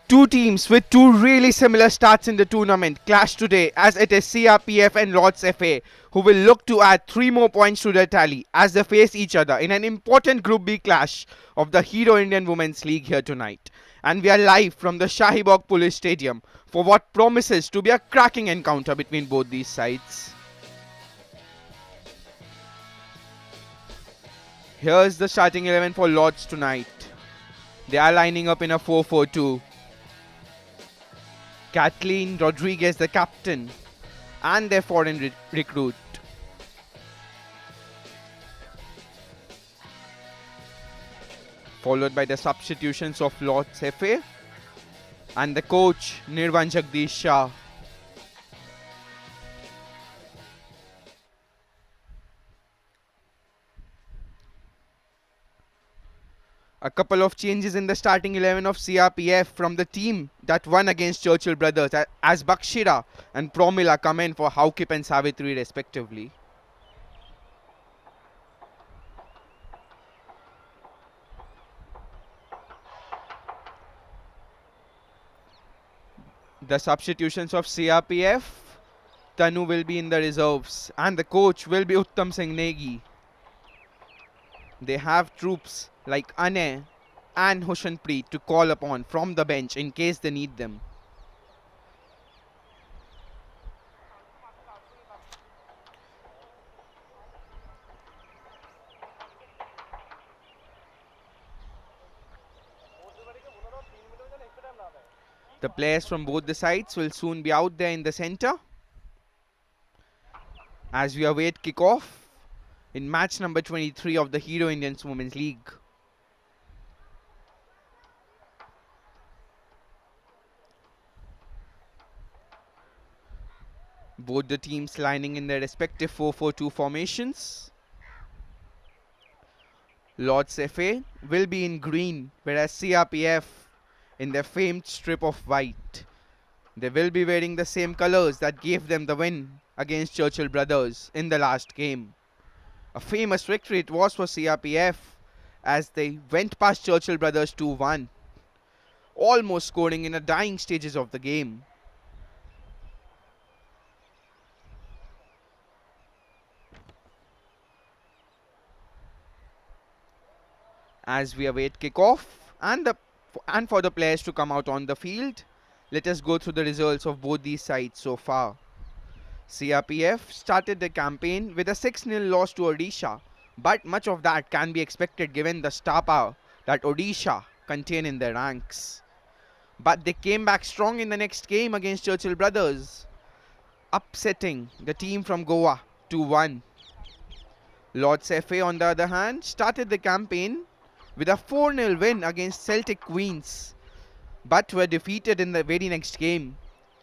Two teams with two really similar starts in the tournament clash today, as it is CRPF and Lords FA who will look to add 3 more points to their tally as they face each other in an important Group B clash of the Hero Indian Women's League here tonight. And we are live from the Shahibag Police Stadium for what promises to be a cracking encounter between both these sides. Here's the starting 11 for Lords tonight. They are lining up in a 4-4-2. Kathleen Rodriguez, the captain, and their foreign recruit. Followed by the substitutions of Lords FA and the coach Nirvan Jagdish Shah. A couple of changes in the starting 11 of CRPF from the team that won against Churchill Brothers, as Bakshira and Promila come in for Haukip and Savitri respectively. The substitutions of CRPF, Tanu will be in the reserves and the coach will be Uttam Singh Negi. They have troops like Ane and Hushanpreet to call upon from the bench in case they need them. The players from both the sides will soon be out there in the center as we await kickoff in match number 23 of the Hero Indians Women's League. Both the teams lining in their respective 4-4-2 formations. Lords FA will be in green, whereas CRPF in their famed strip of white. They will be wearing the same colours that gave them the win against Churchill Brothers in the last game. A famous victory it was for CRPF as they went past Churchill Brothers 2-1, almost scoring in the dying stages of the game. As we await kickoff and for the players to come out on the field, let us go through the results of both these sides so far. CRPF started the campaign with a 6-0 loss to Odisha, but much of that can be expected given the star power that Odisha contain in their ranks. But they came back strong in the next game against Churchill Brothers, upsetting the team from Goa 2-1. Lords FA, on the other hand, started the campaign with a 4-0 win against Celtic Queens, but were defeated in the very next game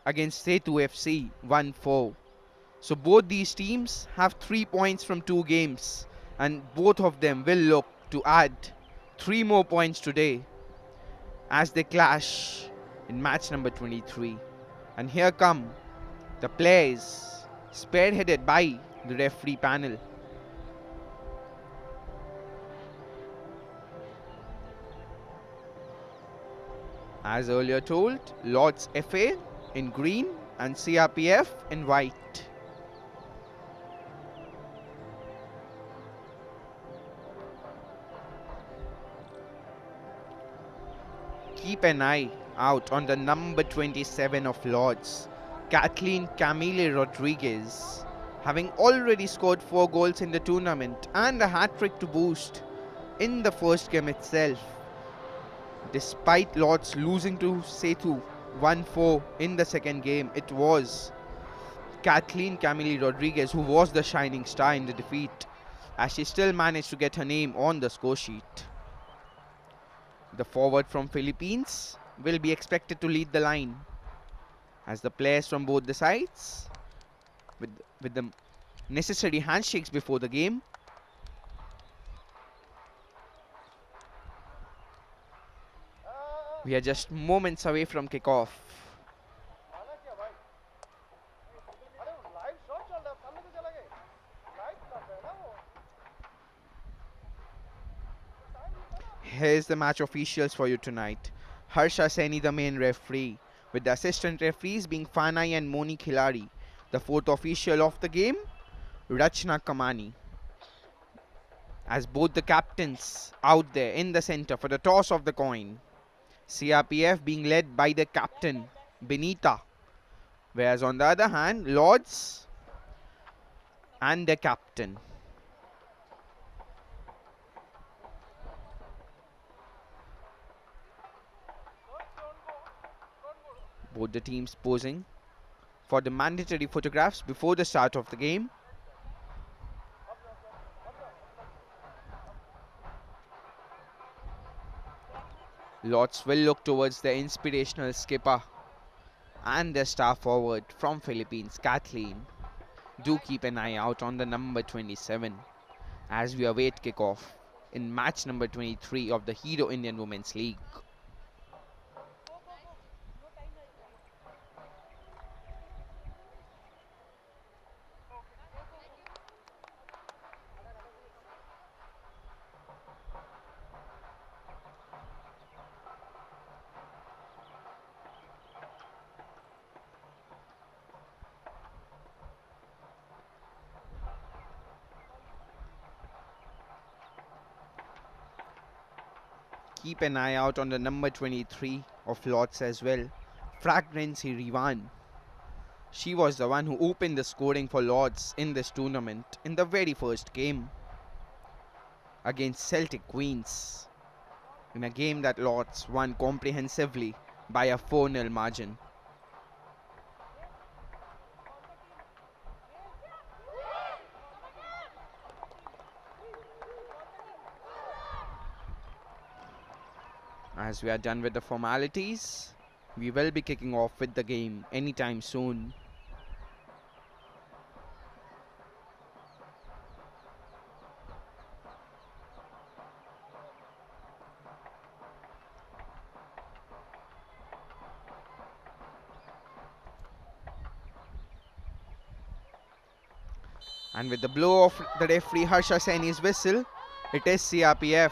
against Setu FC 1-4. So both these teams have 3 points from 2 games, and both of them will look to add 3 more points today as they clash in match number 23. And here come the players, spearheaded by the referee panel. As earlier told, Lords FA in green and CRPF in white. Keep an eye out on the number 27 of Lords, Kathleen Camille Rodriguez, having already scored 4 goals in the tournament and a hat-trick to boost in the first game itself. Despite Lords losing to Setu 1-4 in the second game, it was Kathleen Camille Rodriguez who was the shining star in the defeat, as she still managed to get her name on the score sheet. The forward from Philippines will be expected to lead the line, as the players from both the sides, with the necessary handshakes before the game, we are just moments away from kickoff. Here's the match officials for you tonight. Harsha Saini the main referee, with the assistant referees being Fanai and Moni Khilari. The fourth official of the game, Rachna Kamani. As both the captains out there in the center for the toss of the coin. CRPF being led by the captain, Benita. Whereas on the other hand, Lords and the captain. Both the teams posing for the mandatory photographs before the start of the game. Lots will look towards the inspirational skipper and the star forward from Philippines, Kathleen. Do keep an eye out on the number 27 as we await kickoff in match number 23 of the Hero Indian Women's League. Keep an eye out on the number 23 of Lords as well, Fragrancy Rivan. She was the one who opened the scoring for Lords in this tournament in the very first game against Celtic Queens, in a game that Lords won comprehensively by a 4-0 margin. As we are done with the formalities, we will be kicking off with the game anytime soon. And with the blow of the referee Harsha Saini's whistle, it is CRPF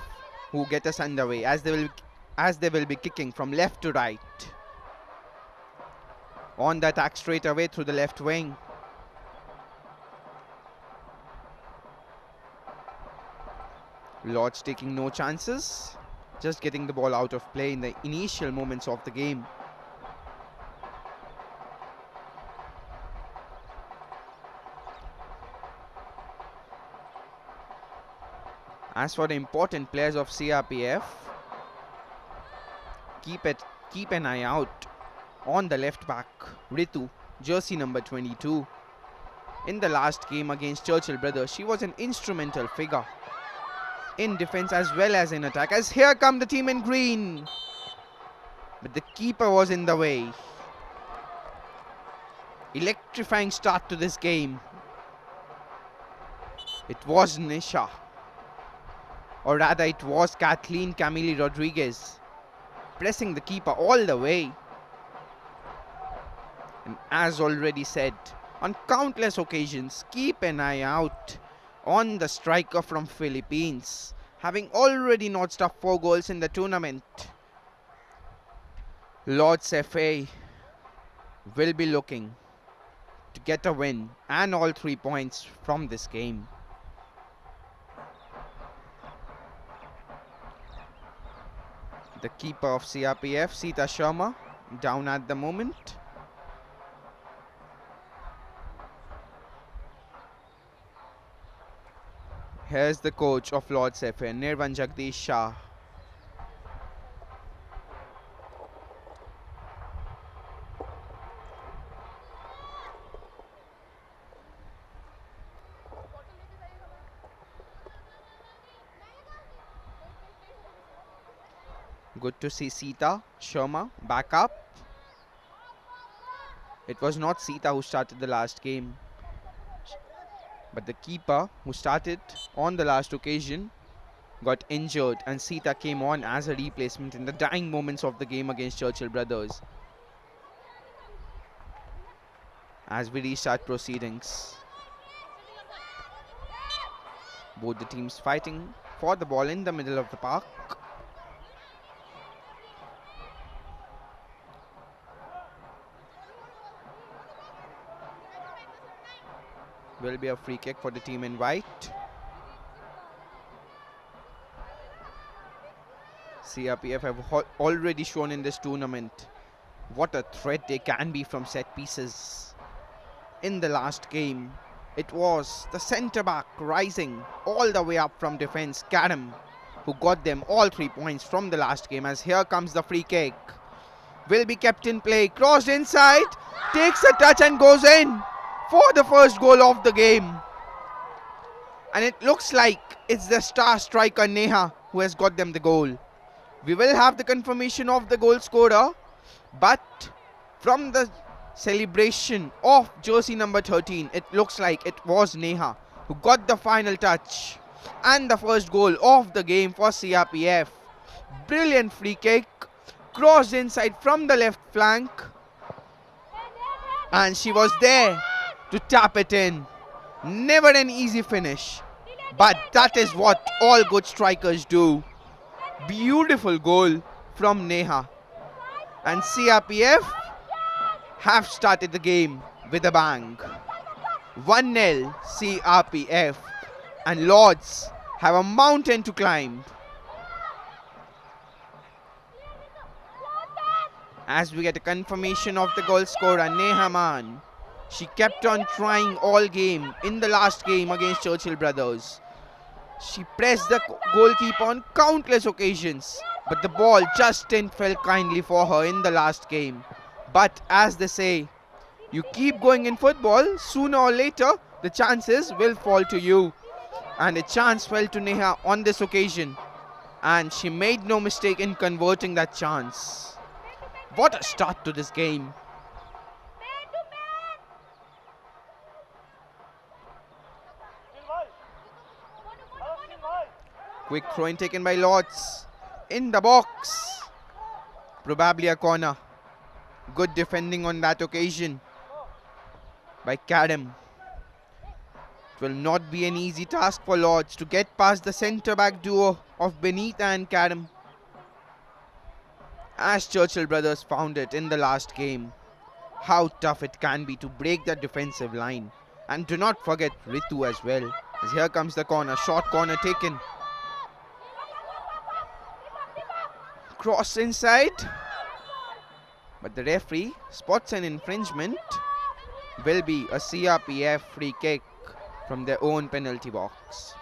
who get us underway as they will be kicking from left to right. On the attack straight away through the left wing. Lords taking no chances, just getting the ball out of play in the initial moments of the game. As for the important players of CRPF, keep an eye out on the left back, Ritu, jersey number 22. In the last game against Churchill Brothers, she was an instrumental figure in defense as well as in attack. As here come the team in green, but the keeper was in the way. Electrifying start to this game. It was Nisha, or rather it was Kathleen Camille Rodriguez, pressing the keeper all the way. And as already said, on countless occasions, keep an eye out on the striker from Philippines, having already notched up 4 goals in the tournament. Lords FA will be looking to get a win and all 3 points from this game. The keeper of CRPF, Sita Sharma, down at the moment. Here's the coach of Lords FA, Nirvan Jagdish Shah. Good to see Sita Sharma back up. It was not Sita who started the last game, but the keeper who started on the last occasion got injured and Sita came on as a replacement in the dying moments of the game against Churchill Brothers. As we restart proceedings, both the teams fighting for the ball in the middle of the park. Will be a free kick for the team in white. CRPF have already shown in this tournament what a threat they can be from set pieces. In the last game, it was the centre back rising all the way up from defence, Karam, who got them all 3 points from the last game. As here comes the free kick. Will be kept in play, crossed inside, takes a touch and goes in for the first goal of the game. And it looks like it's the star striker Neha who has got them the goal. We will have the confirmation of the goal scorer, but from the celebration of jersey number 13, it looks like it was Neha who got the final touch and the first goal of the game for CRPF. Brilliant free kick, crossed inside from the left flank, and she was there to tap it in. Never an easy finish, but that is what all good strikers do. Beautiful goal from Neha, and CRPF have started the game with a bang. 1-0 CRPF, and Lords have a mountain to climb. As we get a confirmation of the goal scorer, Neha Man. She kept on trying all game in the last game against Churchill Brothers. She pressed the goalkeeper on countless occasions, but the ball just didn't fall kindly for her in the last game. But as they say, you keep going in football, sooner or later the chances will fall to you. And a chance fell to Neha on this occasion, and she made no mistake in converting that chance. What a start to this game. Quick throw-in taken by Lords. In the box. Probably a corner. Good defending on that occasion by Karam. It will not be an easy task for Lords to get past the centre-back duo of Benita and Karam, as Churchill Brothers found it in the last game. How tough it can be to break the defensive line. And do not forget Ritu as well. As here comes the corner. Short corner taken. Cross inside. But the referee spots an infringement. Will be a CRPF free kick from their own penalty box.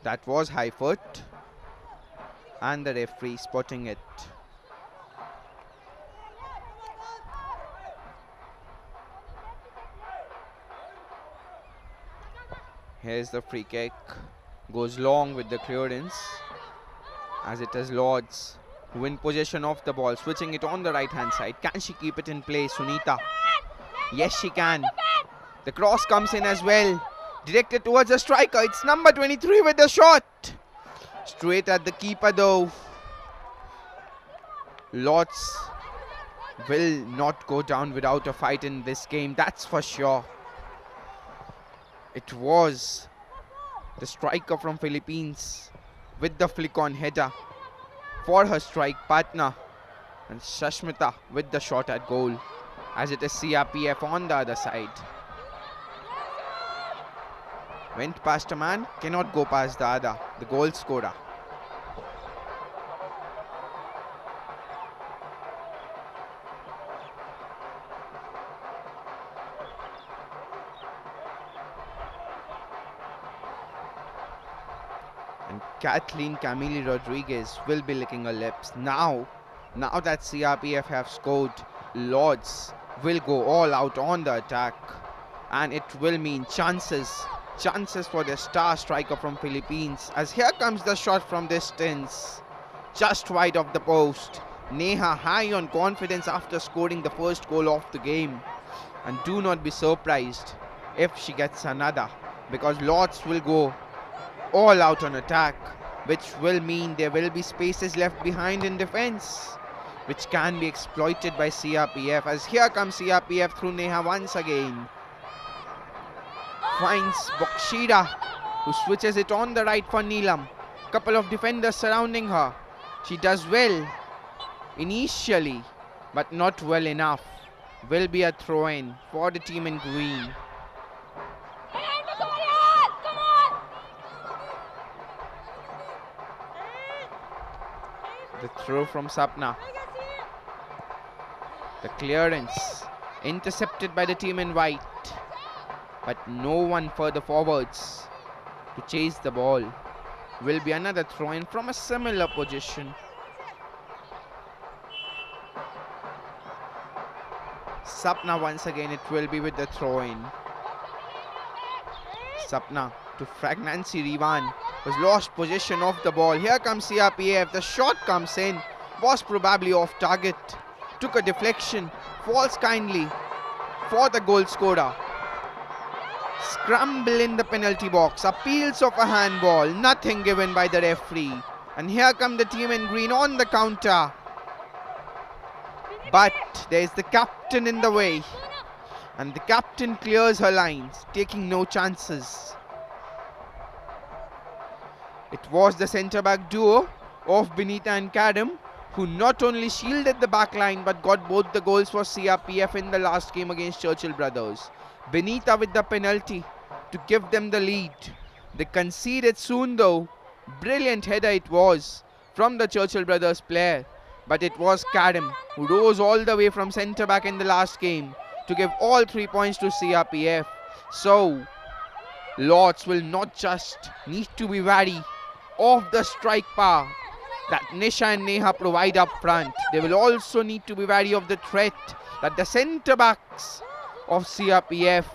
That was high foot, and the referee spotting it. Here's the free kick. Goes long with the clearance, as it is Lords who win possession of the ball, switching it on the right hand side. Can she keep it in play, Sunita? Yes, she can. The cross comes in as well. Directed towards the striker. It's number 23 with the shot. Straight at the keeper though. Lords will not go down without a fight in this game, that's for sure. It was the striker from Philippines with the flick on header for her strike partner, and Shashmita with the shot at goal, as it is CRPF on the other side. Went past a man, cannot go past the other, the goal scorer. And Kathleen Camille Rodriguez will be licking her lips. Now that CRPF have scored, Lords will go all out on the attack. And it will mean chances for the star striker from Philippines, as here comes the shot from distance, just wide of the post. Neha high on confidence after scoring the first goal of the game, and do not be surprised if she gets another, because Lords will go all out on attack, which will mean there will be spaces left behind in defense, which can be exploited by CRPF, as here comes CRPF through Neha once again. Finds Bokshida, who switches it on the right for Neelam. Couple of defenders surrounding her. She does well initially, but not well enough. Will be a throw-in for the team in green. The throw from Sapna. The clearance intercepted by the team in white, but no one further forwards to chase the ball. Will be another throw-in from a similar position. Sapna once again, it will be with the throw-in. Sapna to Fragnancy Rivan, was lost possession of the ball. Here comes CRPF, the shot comes in, was probably off target, took a deflection, falls kindly for the goal scorer. Scramble in the penalty box, appeals of a handball, nothing given by the referee. And here come the team in green on the counter. But there is the captain in the way. And the captain clears her lines, taking no chances. It was the centre-back duo of Benita and Kadam who not only shielded the back line but got both the goals for CRPF in the last game against Churchill Brothers. Benita with the penalty to give them the lead. They conceded soon though. Brilliant header it was from the Churchill Brothers player. But it was Kadam who rose all the way from centre-back in the last game to give all 3 points to CRPF. So, Lords will not just need to be wary of the strike power that Nisha and Neha provide up front. They will also need to be wary of the threat that the centre-backs of CRPF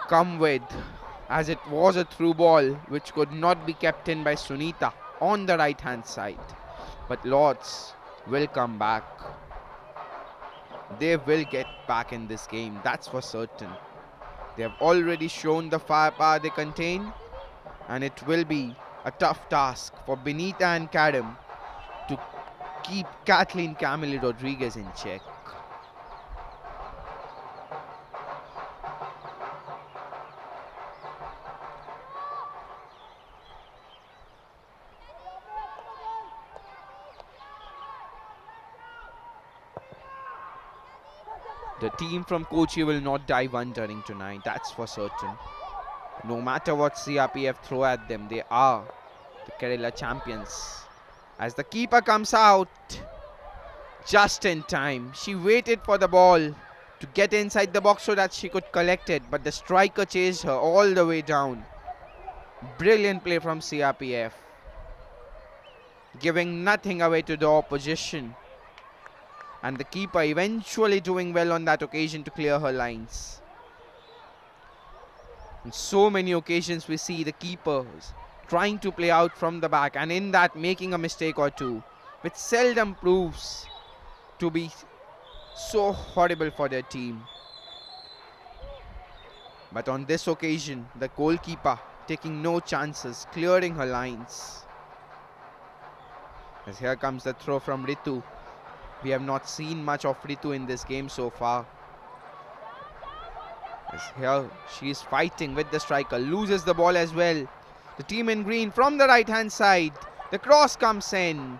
come with, as it was a through ball which could not be kept in by Sunita on the right hand side. But Lords will come back. They will get back in this game, that's for certain. They have already shown the firepower they contain, and it will be a tough task for Benita and Kadam to keep Kathleen Camille Rodriguez in check. The team from Kochi will not die wondering tonight, that's for certain. No matter what CRPF throw at them, they are the Kerala champions. As the keeper comes out, just in time. She waited for the ball to get inside the box so that she could collect it, but the striker chased her all the way down. Brilliant play from CRPF, giving nothing away to the opposition. And the keeper eventually doing well on that occasion to clear her lines. In so many occasions we see the keepers trying to play out from the back, and in that making a mistake or two, which seldom proves to be so horrible for their team. But on this occasion, the goalkeeper taking no chances, clearing her lines. As here comes the throw from Ritu. We have not seen much of Ritu in this game so far. As here she is fighting with the striker, loses the ball as well. The team in green from the right hand side. The cross comes in.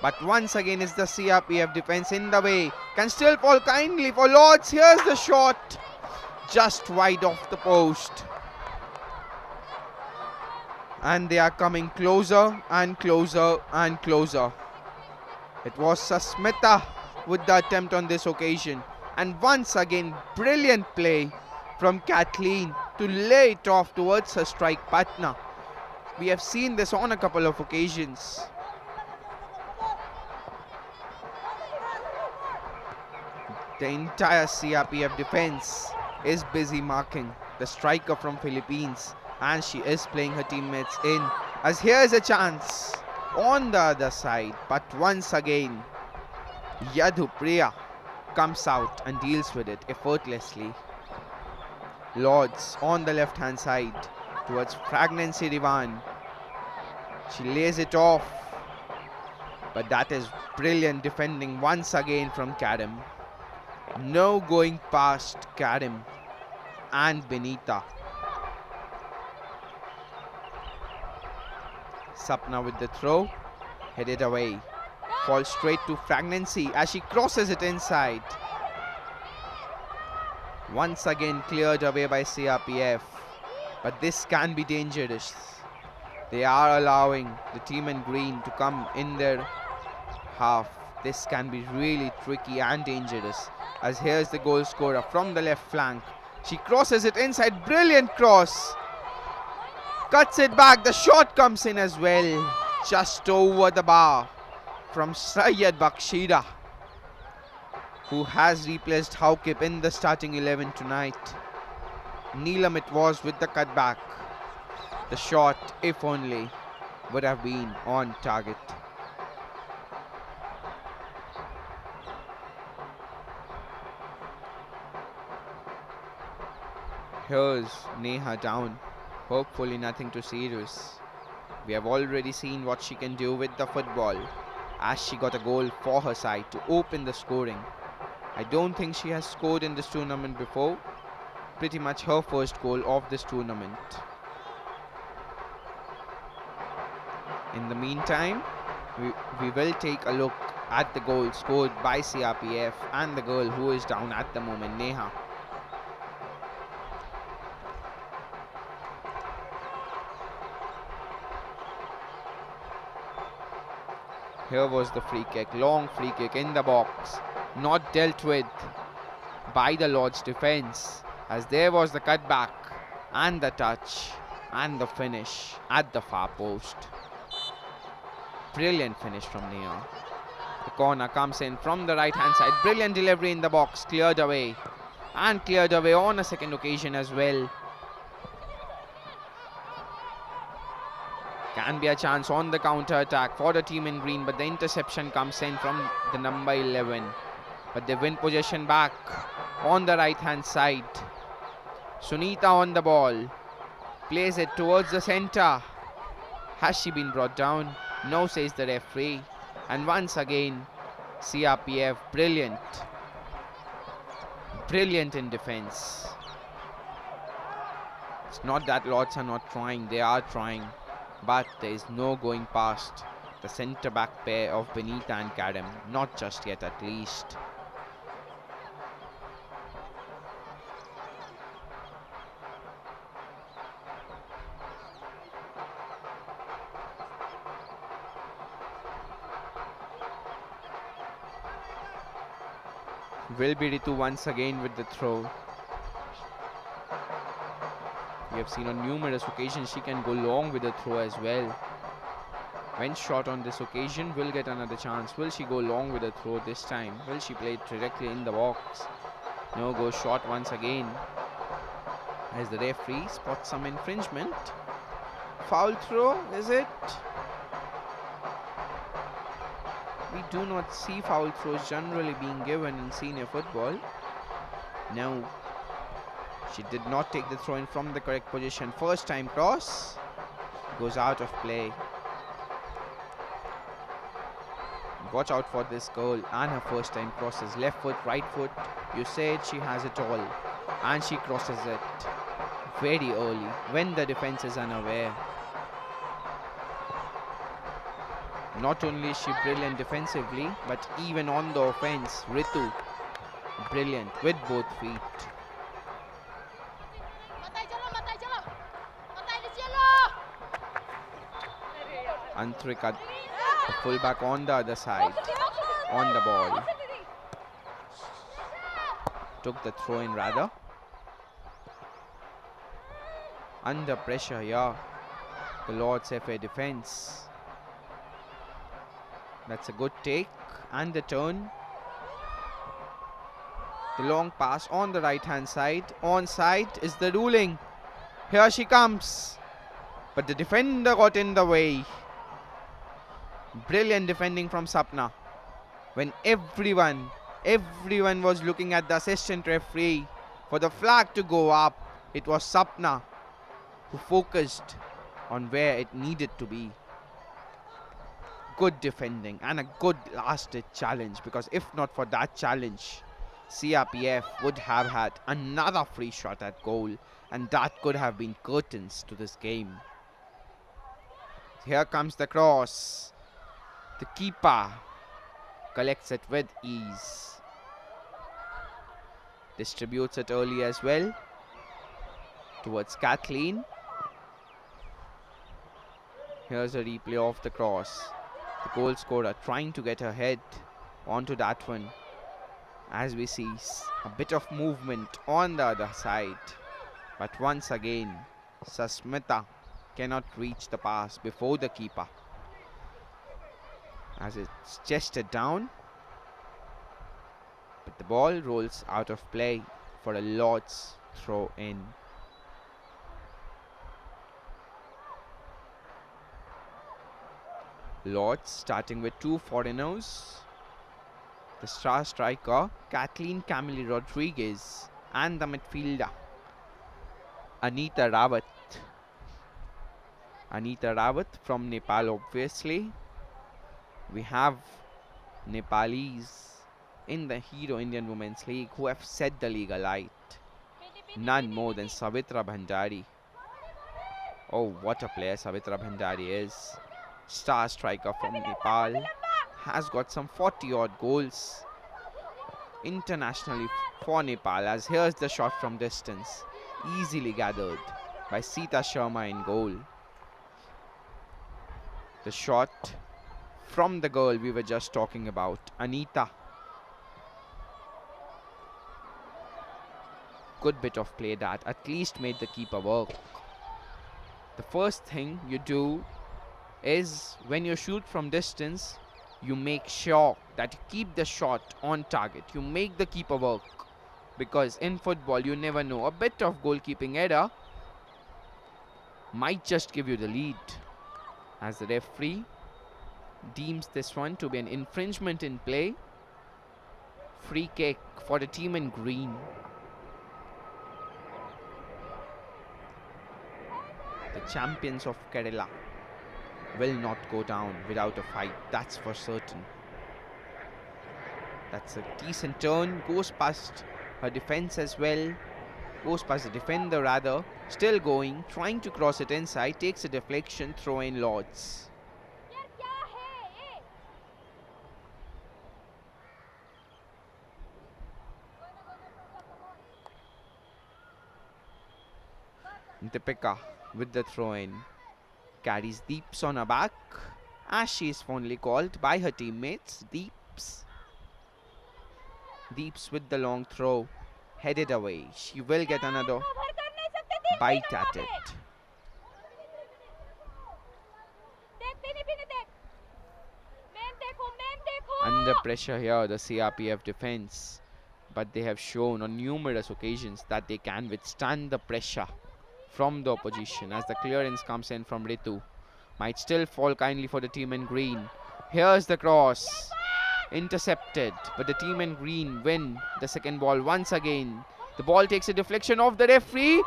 But once again is the CRPF defense in the way. Can still fall kindly for Lords. Here's the shot. Just wide off the post. And they are coming closer and closer and closer. It was Sasmita with the attempt on this occasion. And once again, brilliant play from Kathleen to lay it off towards her strike partner. We have seen this on a couple of occasions. The entire CRPF defense is busy marking the striker from Philippines, and she is playing her teammates in. As here is a chance on the other side, but once again Yadhu Priya comes out and deals with it effortlessly. Lords on the left hand side towards Fragnancy Rivan. She lays it off, but that is brilliant defending once again from Kadam. No going past Kadam and Benita. Sapna with the throw, headed away falls straight to Fragnancy as she crosses it inside. Once again cleared away by CRPF. But this can be dangerous. They are allowing the team in green to come in their half. This can be really tricky and dangerous. As here's the goal scorer from the left flank. She crosses it inside. Brilliant cross. Cuts it back. The shot comes in as well. Just over the bar from Syed Bakshida, who has replaced Haukip in the starting 11 tonight. Neelam it was with the cutback. The shot, if only, would have been on target. Here's Neha down. Hopefully nothing too serious. We have already seen what she can do with the football, as she got a goal for her side to open the scoring. I don't think she has scored in this tournament before. Pretty much her first goal of this tournament. In the meantime, we will take a look at the goal scored by CRPF and the girl who is down at the moment, Neha. Here was the free kick, long free kick in the box, not dealt with by the Lord's defence, as there was the cutback and the touch and the finish at the far post. Brilliant finish from Neha. The corner comes in from the right hand side. Brilliant delivery in the box, cleared away, and cleared away on a second occasion as well. Can be a chance on the counter attack for the team in green, but the interception comes in from the number 11. But they win possession back on the right hand side. Sunita on the ball, plays it towards the centre. Has she been brought down? No, says the referee. And once again, CRPF brilliant in defence. It's not that Lords are not trying, they are trying, but there is no going past the centre back pair of Benita and Kadam, not just yet at least. Will be Ritu once again with the throw. We have seen on numerous occasions she can go long with the throw as well. When shot on this occasion, will get another chance. Will she go long with the throw this time? Will she play it directly in the box? No, go short once again. As the referee spots some infringement. Foul throw, is it? We do not see foul throws generally being given in senior football. No. She did not take the throw in from the correct position. First time cross. Goes out of play. Watch out for this goal and her first time crosses. Left foot, right foot. You said she has it all. And she crosses it very early when the defense is unaware. Not only is she brilliant defensively, but even on the offense, Ritu, brilliant with both feet. Antrika, the fullback on the other side, on the ball. Took the throw in rather. Under pressure, yeah. The Lord's FA defense. That's a good take. And the turn. The long pass on the right hand side. Onside is the ruling. Here she comes. But the defender got in the way. Brilliant defending from Sapna. When everyone was looking at the assistant referee for the flag to go up, it was Sapna who focused on where it needed to be. Good defending and a good last-ditch challenge, because if not for that challenge, CRPF would have had another free shot at goal, and that could have been curtains to this game. Here comes the cross. The keeper collects it with ease. Distributes it early as well towards Kathleen. Here's a replay of the cross. The goal scorer trying to get her head onto that one. As we see a bit of movement on the other side. But once again, Susmita cannot reach the pass before the keeper. As it's chested down. But the ball rolls out of play for a Lord's throw in. Lords starting with two foreigners. The star striker Kathleen Camille Rodriguez and the midfielder Anita Rawat. Anita Rawat from Nepal, obviously. We have Nepalis in the Hero Indian Women's League who have set the league alight. None more than Savitra Bhandari. Oh, what a player Savitra Bhandari is. Star striker from Nepal. Has got some 40 odd goals internationally for Nepal. As here's the shot from distance. Easily gathered by Sita Sharma in goal. The shot from the girl we were just talking about, Anita. Good bit of play that at least made the keeper work. The first thing you do is when you shoot from distance, you make sure that you keep the shot on target. You make the keeper work. Because in football, you never know. A bit of goalkeeping error might just give you the lead. As the referee deems this one to be an infringement in play. Free kick for the team in green. The champions of Kerala will not go down without a fight, that's for certain. That's a decent turn, goes past her defense as well. Goes past the defender rather, still going, trying to cross it inside, takes a deflection, throw in Lords. Deepika with the throw in. Carries Deeps on her back, as she is fondly called by her teammates, Deeps. Deeps with the long throw, headed away. She will get another bite at it. Under pressure here, the CRPF defense, but they have shown on numerous occasions that they can withstand the pressure from the opposition. As the clearance comes in from Ritu, might still fall kindly for the team in green. Here's the cross, intercepted, but the team in green win the second ball once again. The ball takes a deflection of the referee,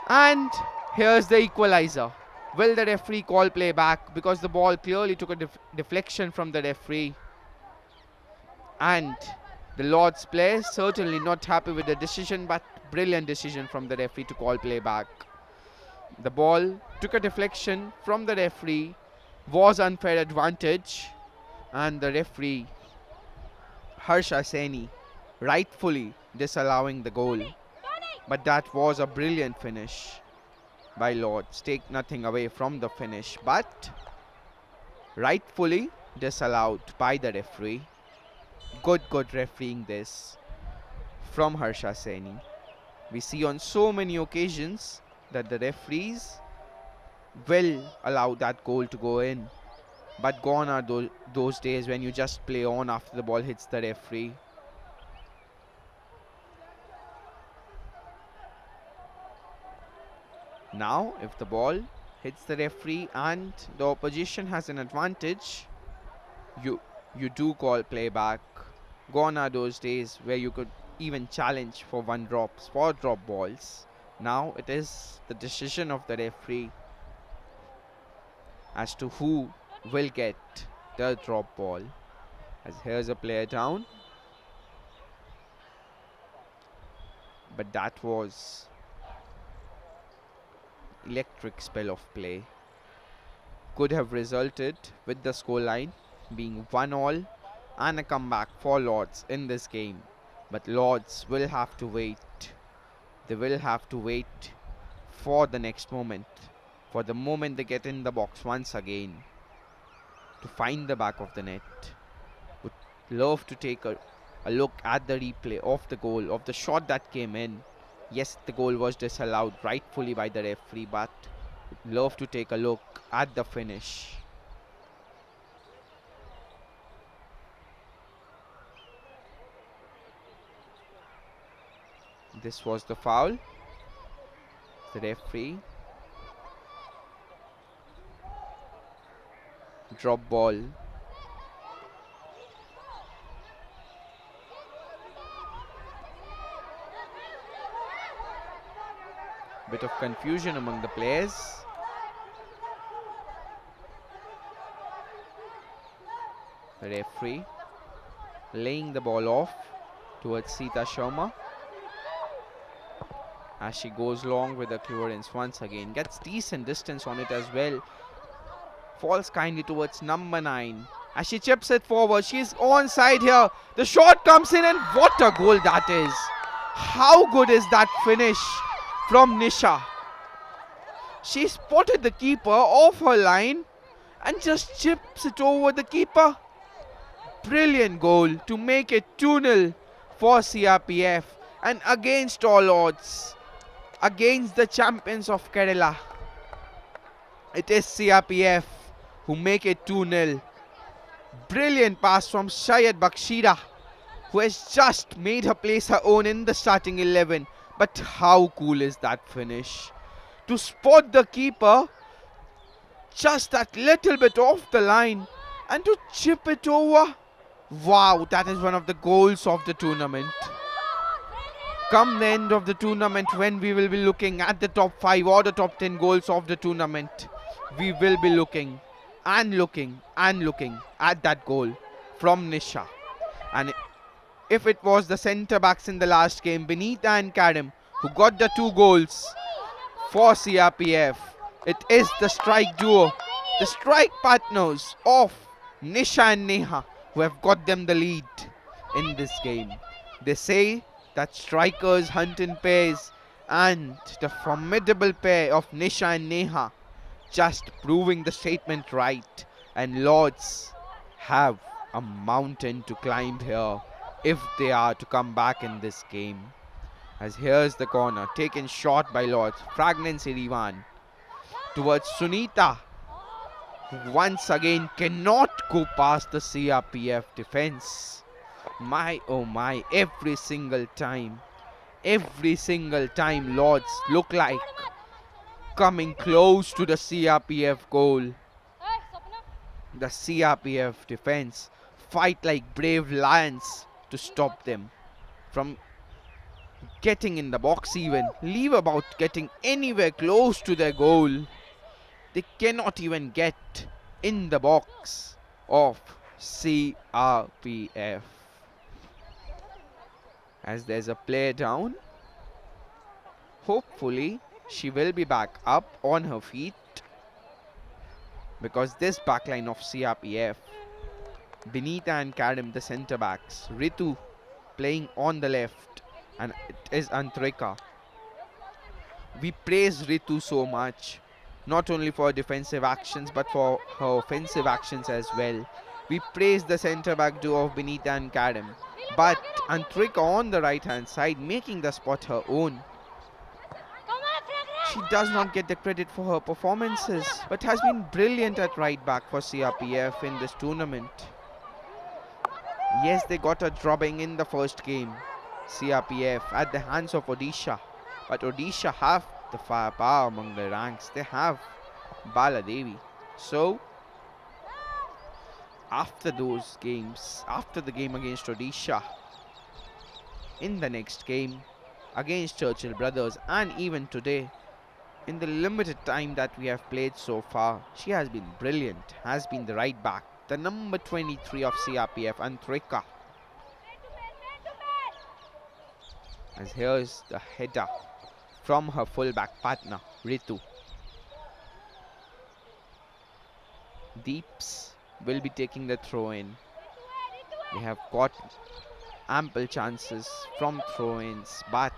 and here's the equalizer. Will the referee call play back? Because the ball clearly took a deflection from the referee, and the Lord's player certainly not happy with the decision, but brilliant decision from the referee to call play back. The ball took a deflection from the referee, was unfair advantage, and the referee Harsha Saini rightfully disallowing the goal. But that was a brilliant finish by Lords. Take nothing away from the finish, but rightfully disallowed by the referee. Good refereeing this from Harsha Saini. We see on so many occasions that the referees will allow that goal to go in. But gone are those days when you just play on after the ball hits the referee. Now, if the ball hits the referee and the opposition has an advantage, you do call play back. Gone are those days where you could even challenge for drop balls. Now it is the decision of the referee as to who will get the drop ball. As here's a player down, but that was electric spell of play. Could have resulted with the scoreline being 1-1 and a comeback for Lords in this game. But Lords will have to wait. They will have to wait for the next moment. For the moment they get in the box once again to find the back of the net. Would love to take a look at the replay of the goal, of the shot that came in. Yes, the goal was disallowed rightfully by the referee, but would love to take a look at the finish. This was the foul. The referee. Drop ball. Bit of confusion among the players. The referee laying the ball off towards Sita Sharma as she goes long with the clearance once again. Gets decent distance on it as well. Falls kindly towards number 9. As she chips it forward, she's onside here. The shot comes in, and what a goal that is. How good is that finish from Nisha? She spotted the keeper off her line and just chips it over the keeper. Brilliant goal to make it 2-0 for CRPF, and against all odds, against the champions of Kerala, it is CRPF who make it 2-0. Brilliant pass from Shayad Bakshira, who has just made her place her own in the starting 11. But how cool is that finish? To spot the keeper just that little bit off the line and to chip it over. Wow, that is one of the goals of the tournament. Come the end of the tournament, when we will be looking at the top 5 or the top 10 goals of the tournament, we will be looking and looking and looking at that goal from Nisha. And if it was the centre backs in the last game, Benita and Karim, who got the 2 goals for CRPF, it is the strike duo, the strike partners of Nisha and Neha, who have got them the lead in this game. They say that strikers hunt in pairs, and the formidable pair of Nisha and Neha just proving the statement right. And Lords have a mountain to climb here if they are to come back in this game. As here's the corner, taken shot by Lords. Fragnancy Rivan towards Sunita, who once again cannot go past the CRPF defense. My oh my, every single time Lords look like coming close to the CRPF goal. The CRPF defense fight like brave lions to stop them from getting in the box, even leave about getting anywhere close to their goal. They cannot even get in the box of CRPF. As there's a player down, hopefully she will be back up on her feet, because this backline of CRPF, Benita and Karim the centre backs, Ritu playing on the left, and it is Antrika. We praise Ritu so much, not only for defensive actions but for her offensive actions as well. We praise the centre back duo of Benita and Karim, but Antrika on the right hand side making the spot her own. She does not get the credit for her performances, but has been brilliant at right back for CRPF in this tournament. Yes, they got a drubbing in the first game, CRPF, at the hands of Odisha. But Odisha have the firepower among the ranks. They have Bala Devi. So, after those games, after the game against Odisha, in the next game against Churchill Brothers, and even today, in the limited time that we have played so far, she has been brilliant, has been the right back, the number 23 of CRPF, Antrika. As here's the header from her full-back partner, Ritu. Deeps will be taking the throw in. They have got ample chances from throw-ins, but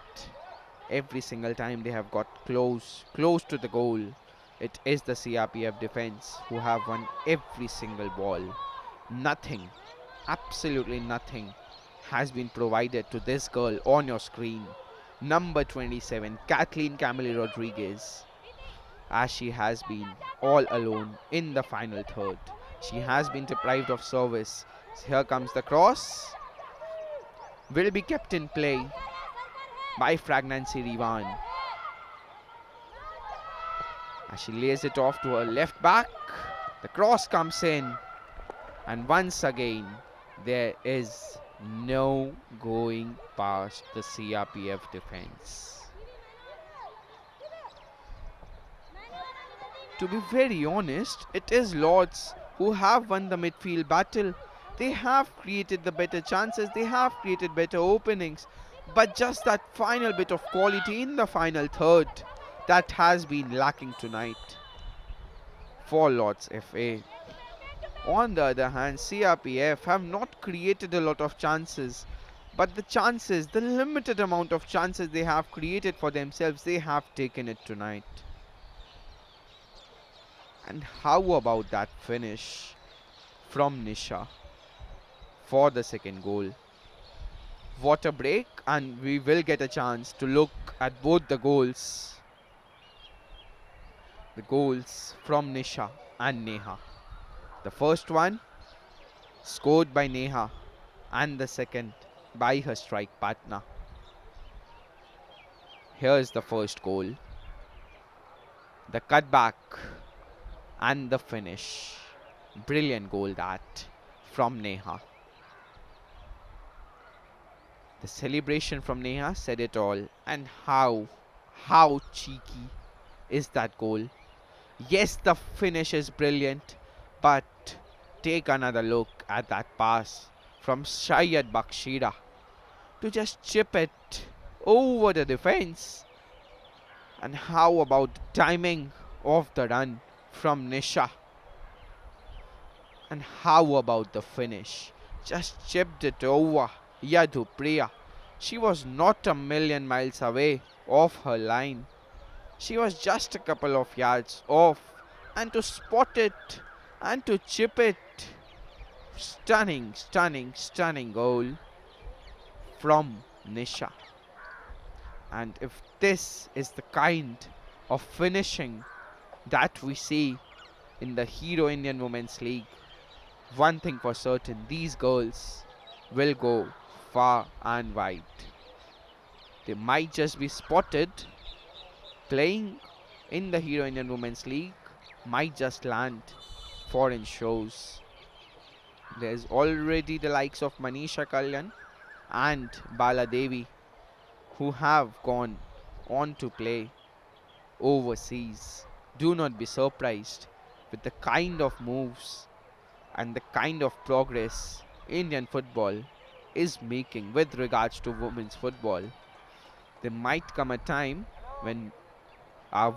every single time they have got close to the goal. It is the CRPF defense who have won every single ball. Nothing, absolutely nothing has been provided to this girl on your screen. Number 27, Kathleen Camille Rodriguez, as she has been all alone in the final third. She has been deprived of service. Here comes the cross. Will be kept in play by Fragnancy Rivan as she lays it off to her left back. The cross comes in, and once again there is no going past the CRPF defense. To be very honest, it is Lords who have won the midfield battle. They have created the better chances, they have created better openings, but just that final bit of quality in the final third that has been lacking tonight for Lords FA. On the other hand, CRPF have not created a lot of chances, but the chances, the limited amount of chances they have created for themselves, they have taken it tonight. And how about that finish from Nisha for the second goal? What a break, and we will get a chance to look at both the goals. The goals from Nisha and Neha. The first one scored by Neha, and the second by her strike partner. Here's the first goal. The cutback and the finish. Brilliant goal that from Neha. The celebration from Neha said it all. And how cheeky is that goal? Yes, the finish is brilliant, but take another look at that pass from Shayad Bakshira to just chip it over the defense. And how about the timing of the run from Nisha? And how about the finish? Just chipped it over Yadupriya. She was not a million miles away off her line. She was just a couple of yards off. And to spot it and to chip it. Stunning, stunning, stunning goal from Nisha. And if this is the kind of finishing that we see in the Hero Indian Women's League, one thing for certain, these girls will go far and wide. They might just be spotted playing in the Hero Indian Women's League, might just land foreign shows. There's already the likes of Manisha Kalyan and Bala Devi who have gone on to play overseas. Do not be surprised with the kind of moves and the kind of progress Indian football is making with regards to women's football. There might come a time when our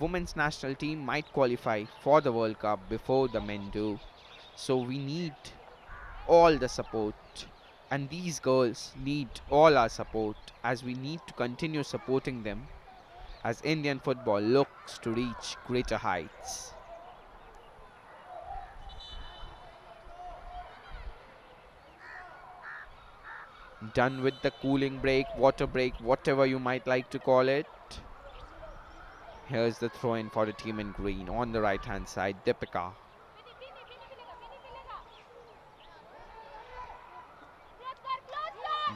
women's national team might qualify for the World Cup before the men do. So we need all the support, and these girls need all our support, as we need to continue supporting them as Indian football looks to reach greater heights. Done with the cooling break, water break, whatever you might like to call it. Here's the throw in for the team in green on the right hand side, Deepika.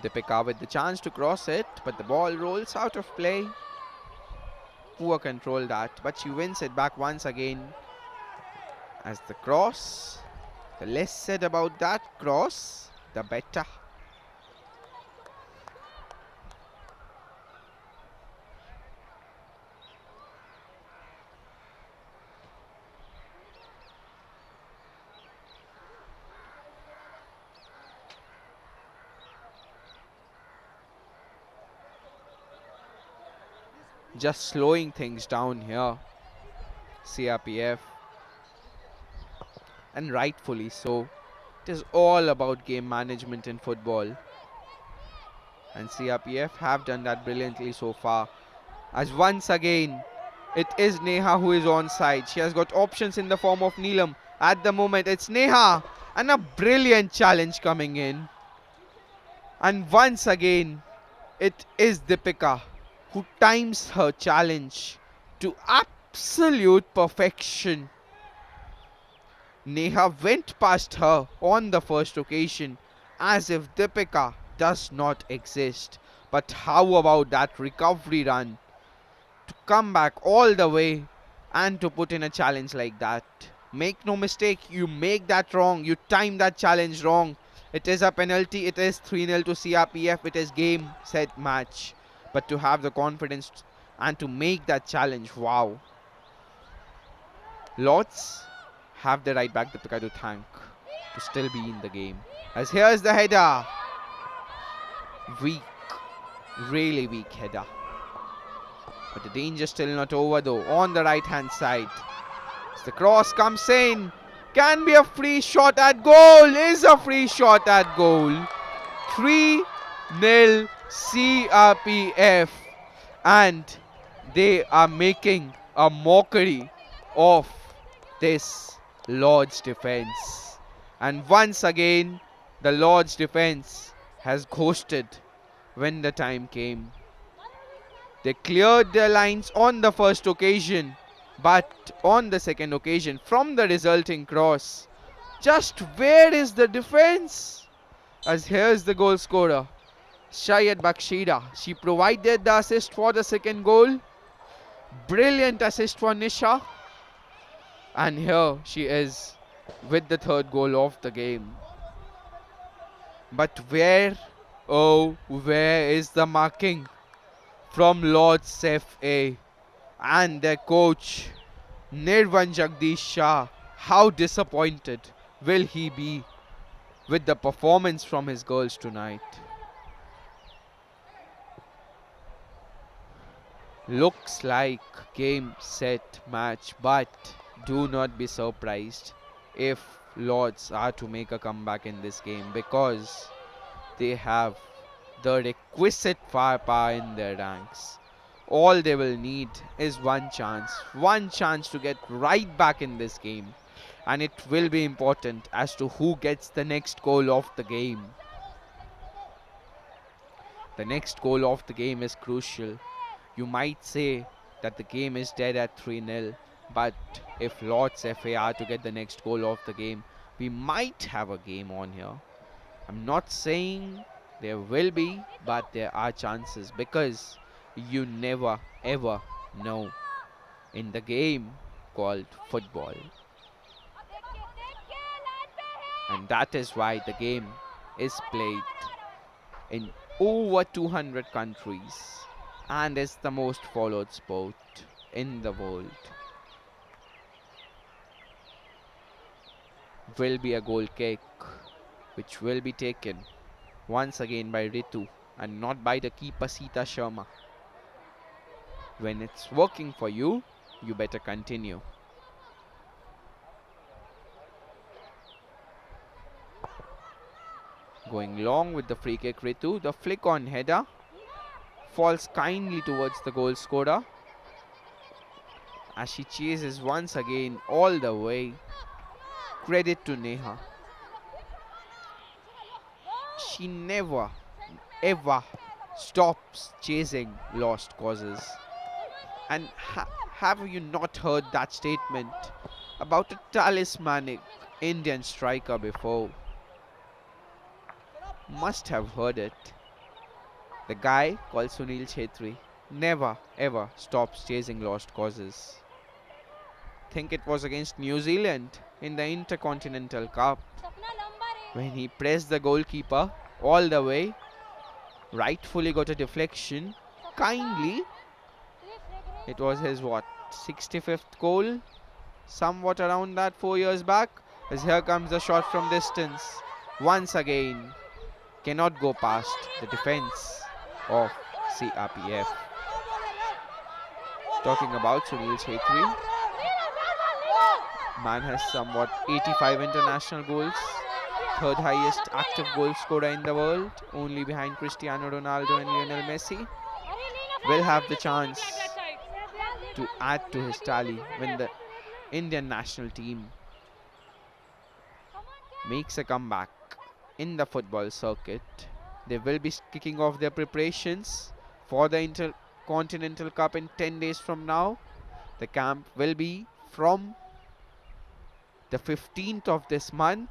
Deepika with the chance to cross it, but the ball rolls out of play. Poor control that, but she wins it back once again as the cross. The less said about that cross, the better. Just slowing things down here, CRPF, and rightfully so. It is all about game management in football. And CRPF have done that brilliantly so far. As once again, it is Neha who is onside. She has got options in the form of Neelam. At the moment, it's Neha. And a brilliant challenge coming in. And once again, it is Deepika who times her challenge to absolute perfection. Neha went past her on the first occasion as if Deepika does not exist. But how about that recovery run to come back all the way and to put in a challenge like that? Make no mistake, you make that wrong, you time that challenge wrong. It is a penalty, it is 3-0 to CRPF, it is game, set, match. But to have the confidence and to make that challenge, wow. Lots have the right back Deepika to thank to still be in the game. As here's the header. Weak, really weak header. But the danger still not over though. On the right hand side, as the cross comes in, can be a free shot at goal. Is a free shot at goal. 3-0 CRPF, and they are making a mockery of this Lord's defense. And once again, the Lord's defense has ghosted when the time came. They cleared their lines on the first occasion, but on the second occasion, from the resulting cross, just where is the defense? As here's the goal scorer, Shayad Bakshida. She provided the assist for the second goal. Brilliant assist for Nisha. And here she is with the third goal of the game. But where, oh, where is the marking from Lord's FA and their coach Nirvan Jagdish Shah? How disappointed will he be with the performance from his girls tonight? Looks like game, set, match, but do not be surprised if Lords are to make a comeback in this game, because they have the requisite firepower in their ranks. All they will need is one chance to get right back in this game, and it will be important as to who gets the next goal of the game. The next goal of the game is crucial. You might say that the game is dead at 3-0, but if Lord's FA are to get the next goal of the game, we might have a game on here. I'm not saying there will be, but there are chances, because you never ever know in the game called football. And that is why the game is played in over 200 countries and is the most followed sport in the world. Will be a goal kick, which will be taken once again by Ritu and not by the keeper Sita Sharma. When it's working for you, you better continue. Going long with the free kick, Ritu. The flick on header falls kindly towards the goal scorer as she chases once again all the way. Credit to Neha. She never ever stops chasing lost causes. And have you not heard that statement about a talismanic Indian striker before? Must have heard it. The guy called Sunil Chhetri never ever stops chasing lost causes. Think it was against New Zealand in the Intercontinental Cup when he pressed the goalkeeper all the way, rightfully got a deflection, kindly. It was his 65th goal, somewhat around that 4 years back. As here comes the shot from distance. Once again, cannot go past the defense of CRPF. Talking about Sunil Chhetri, man has somewhat 85 international goals third highest active goal scorer in the world, only behind Cristiano Ronaldo and Lionel Messi, will have the chance to add to his tally when the Indian national team makes a comeback in the football circuit. They will be kicking off their preparations for the Intercontinental Cup in 10 days from now. The camp will be from the 15th of this month,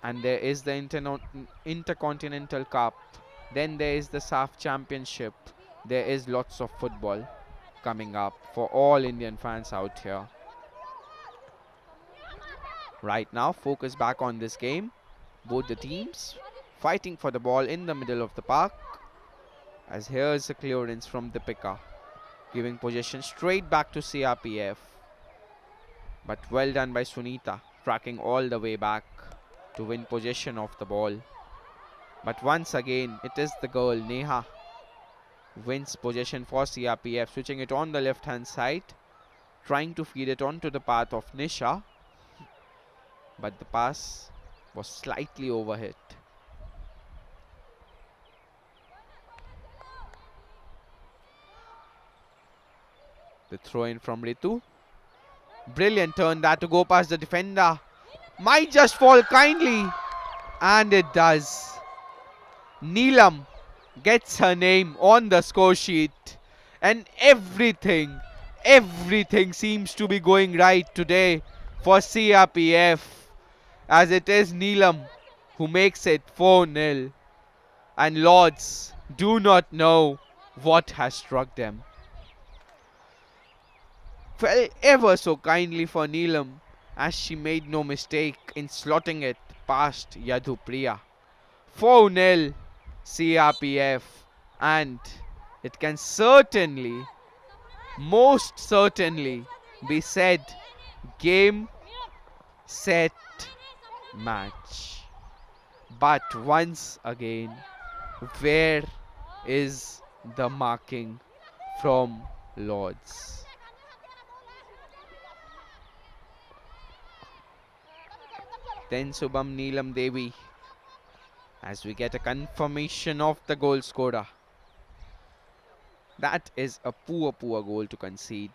and there is the Intercontinental Cup. Then there is the SAF Championship. There is lots of football coming up for all Indian fans out here. Right now, focus back on this game. Both the teams fighting for the ball in the middle of the park. As here is a clearance from Deepika, giving possession straight back to CRPF. But well done by Sunita, tracking all the way back to win possession of the ball. But once again, it is the girl Neha who wins possession for CRPF, switching it on the left hand side, trying to feed it onto the path of Nisha. But the pass was slightly overhit. The throw in from Ritu. Brilliant turn that to go past the defender. Might just fall kindly. And it does. Neelam gets her name on the score sheet. And everything seems to be going right today for CRPF. As it is Neelam who makes it 4-0. And Lords do not know what has struck them. Fell ever so kindly for Neelam, as she made no mistake in slotting it past Yadhupriya. 4-0 CRPF, and it can certainly, most certainly be said game, set, match. But once again, where is the marking from Lords? Then Subham Neelam Devi, as we get a confirmation of the goal scorer. That is a poor goal to concede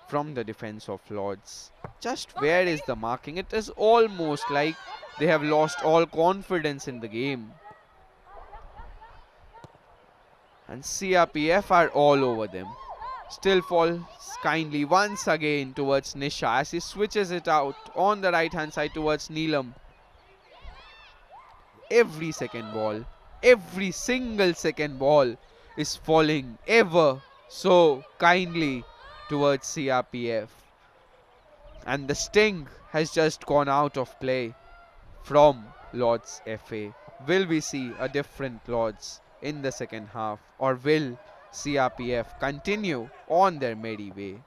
from the defense of Lords. Just where is the marking? It is almost like they have lost all confidence in the game. And CRPF are all over them. Still falls kindly once again towards Nisha as he switches it out on the right hand side towards Neelam. Every single second ball is falling ever so kindly towards CRPF. And the sting has just gone out of play from Lords FA. Will we see a different Lords in the second half, or will CRPF continue on their merry way?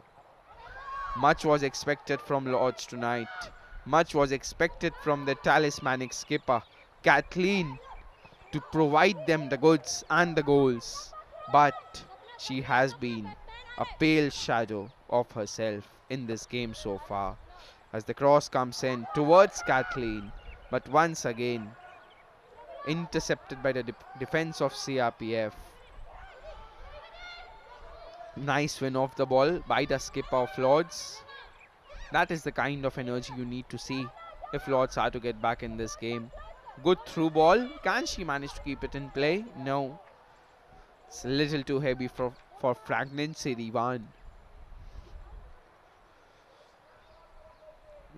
Much was expected from Lords tonight. Much was expected from the talismanic skipper, Kathleen, to provide them the goods and the goals. But she has been a pale shadow of herself in this game so far. As the cross comes in towards Kathleen, but once again intercepted by the defense of CRPF. Nice win off the ball by the skipper of Lords. That is the kind of energy you need to see if Lords are to get back in this game. Good through ball. Can she manage to keep it in play? No. It's a little too heavy for Fragnancy Diwan.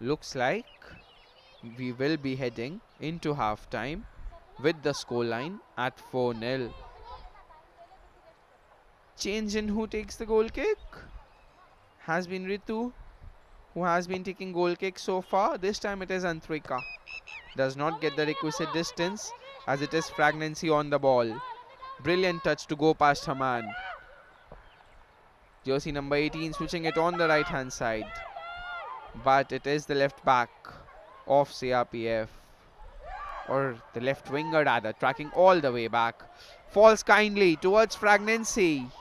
Looks like we will be heading into halftime with the scoreline at 4-0. Change in who takes the goal kick has been Ritu, who has been taking goal kick so far. This time it is Antrika. Does not get the requisite distance as it is Fragnancy on the ball. Brilliant touch to go past her man. Jersey number 18 switching it on the right hand side. But it is the left back of CRPF, or the left winger rather, tracking all the way back. Falls kindly towards Fragnancy,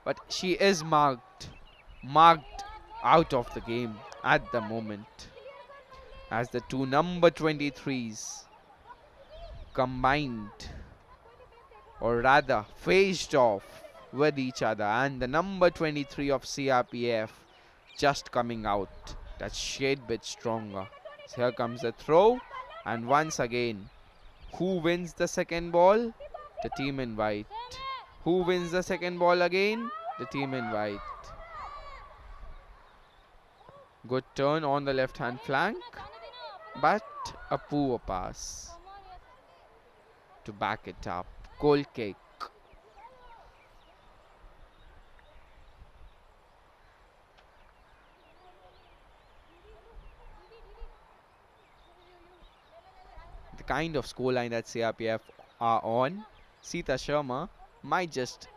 but she is marked out of the game at the moment. as the two number 23s combined, or rather faced off with each other, and the number 23 of CRPF just coming out that shade bit stronger. So here comes the throw, and once again, who wins the second ball? The team in white. Who wins the second ball again? The team in white. Good turn on the left hand flank, but a poor pass to back it up. Goal kick. The kind of scoreline that CRPF are on, Sita Sharma might just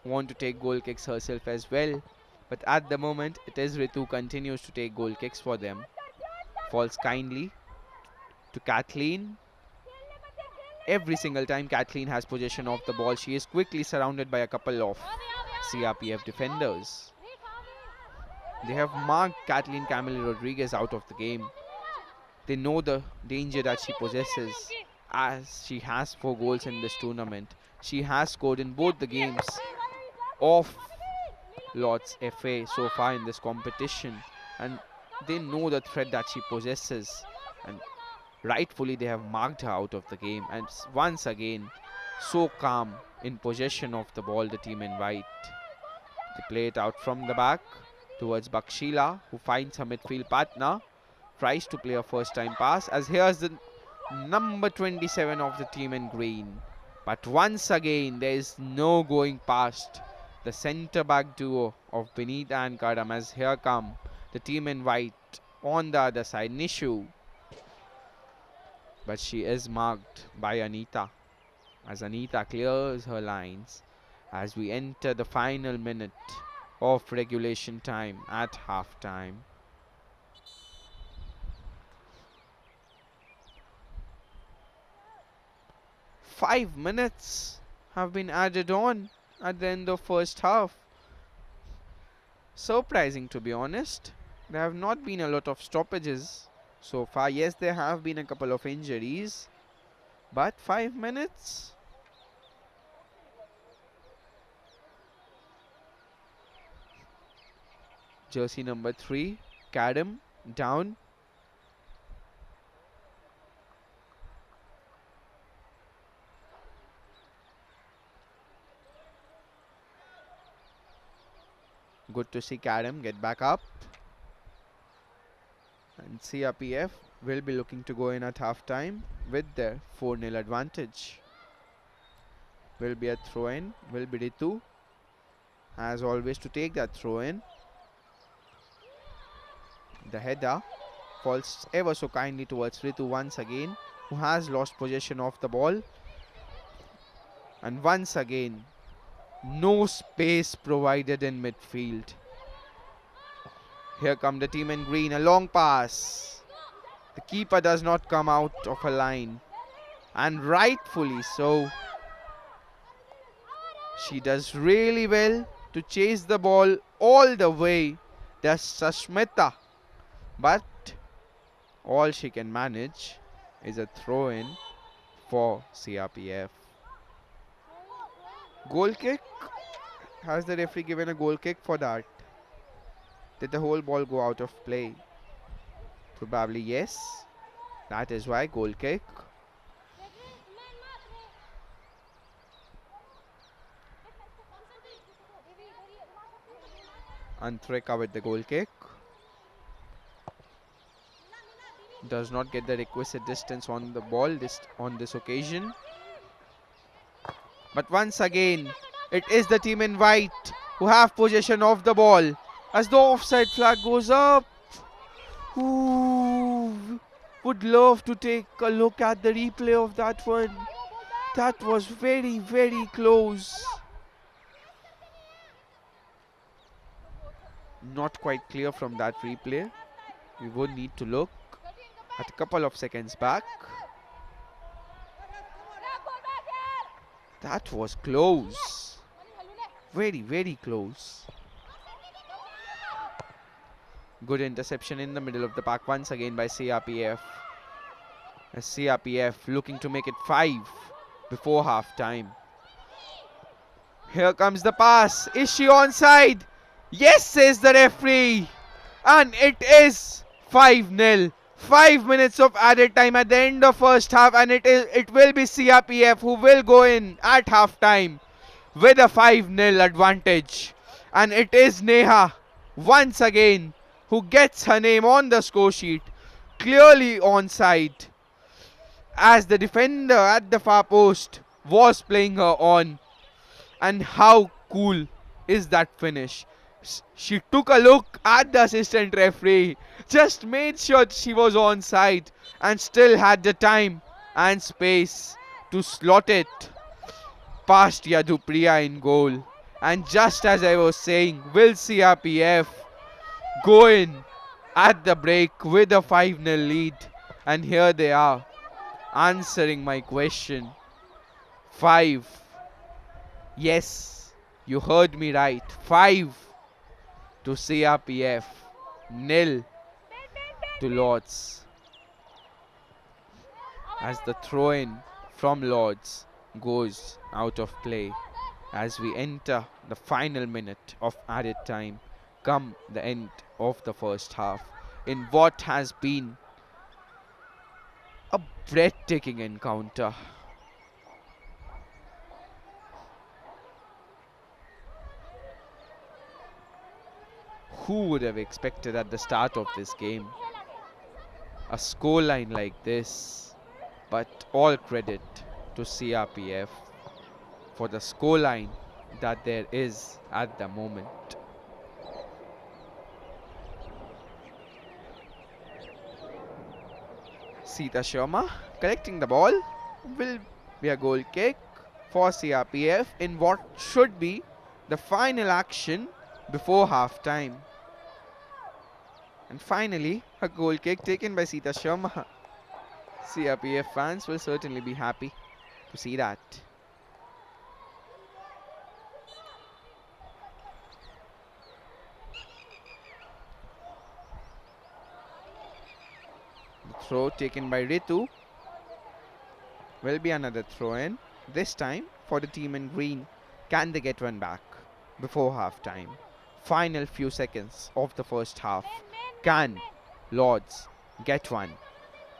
want to take goal kicks herself as well. But at the moment, it is Ritu continues to take goal kicks for them. Falls kindly to Kathleen. Every single time Kathleen has possession of the ball, she is quickly surrounded by a couple of CRPF defenders. They have marked Kathleen Camille Rodriguez out of the game. They know the danger that she possesses, as she has 4 goals in this tournament. She has scored in both the games of Lord's FA so far in this competition, and they know the threat that she possesses, and rightfully they have marked her out of the game. And once again, so calm in possession of the ball, the team in white. They play it out from the back towards Bakshila, who finds her midfield partner, tries to play a first time pass, as here's the number 27 of the team in green. But once again, there is no going past the centre back duo of Benita and Karam, as here come the team in white on the other side, Nishu. But she is marked by Anita, as Anita clears her lines as we enter the final minute of regulation time at half time. Five minutes have been added on at the end of first half. Surprising, to be honest. There have not been a lot of stoppages so far. Yes, there have been a couple of injuries, but 5 minutes. Jersey number 3, Kadam, down. Good to see Kadam get back up. And CRPF will be looking to go in at half time with their 4-0 advantage. Will be a throw in, will be Ritu, as always, to take that throw in. The header falls ever so kindly towards Ritu once again, who has lost possession of the ball. And once again, no space provided in midfield. Here come the team in green, a long pass. The keeper does not come out of a line, and rightfully so. She does really well to chase the ball all the way. There's Sashmita, but all she can manage is a throw in for CRPF. Goal kick. Has the referee given a goal kick for that? Did the whole ball go out of play? Probably yes. That is why goal kick. Antreka with the goal kick. Does not get the requisite distance on the ball on this occasion. But once again, it is the team in white who have possession of the ball, as the offside flag goes up. Ooh, would love to take a look at the replay of that one. That was very, very close. Not quite clear from that replay. We would need to look at a couple of seconds back. That was close. Very, very close. Good interception in the middle of the park once again by CRPF. As CRPF looking to make it 5 before half time. Here comes the pass. Is she onside? Yes, says the referee. And it is 5-0. 5 minutes of added time at the end of first half, and it will be CRPF who will go in at half time with a 5-0 advantage. And it is Neha once again who gets her name on the score sheet. Clearly onside, as the defender at the far post was playing her on. And how cool is that finish? She took a look at the assistant referee, just made sure she was onside, and still had the time and space to slot it past Yadupriya in goal. And just as I was saying, will CRPF go in at the break with a 5-0 lead? And here they are, answering my question. 5. Yes, you heard me right. 5 to CRPF, 0 to Lords. As the throw-in from Lords goes out of play as we enter the final minute of added time, come the end of the first half, in what has been a breathtaking encounter. Who would have expected at the start of this game a scoreline like this? But all credit to CRPF for the scoreline that there is at the moment. Sita Sharma collecting the ball will be a goal kick for CRPF in what should be the final action before half time. And finally, a goal kick taken by Sita Sharma. CRPF fans will certainly be happy to see that. The throw taken by Ritu will be another throw in. This time for the team in green. Can they get one back before half time? Final few seconds of the first half. Can Lords get one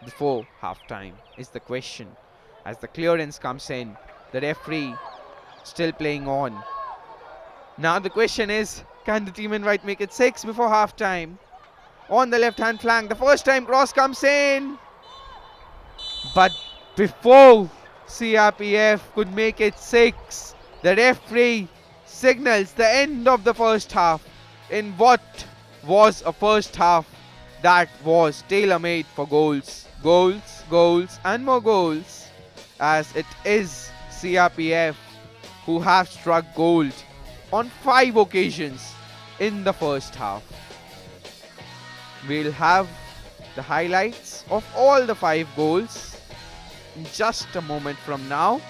before half time is the question. As the clearance comes in, the referee still playing on. Now the question is, can the team in white make it 6 before half time? On the left hand flank, the first time cross comes in. But before CRPF could make it 6, the referee signals the end of the first half in what was a first half that was tailor-made for goals. Goals, goals and more goals, as it is CRPF who have struck gold on 5 occasions in the first half. We'll have the highlights of all the 5 goals in just a moment from now.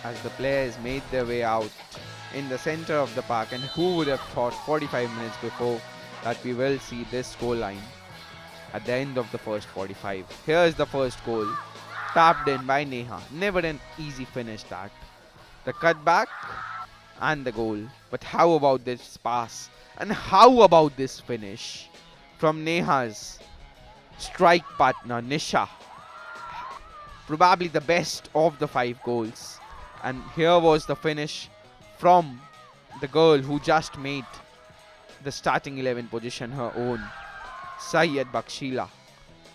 As the players made their way out in the center of the park, and who would have thought 45 minutes before that we will see this goal line at the end of the first 45. Here's the first goal, tapped in by Neha. Never an easy finish that. The cutback and the goal. But how about this pass? And how about this finish from Neha's strike partner Nisha? Probably the best of the 5 goals. And here was the finish from the girl who just made the starting 11 position her own, Syed Bakshila.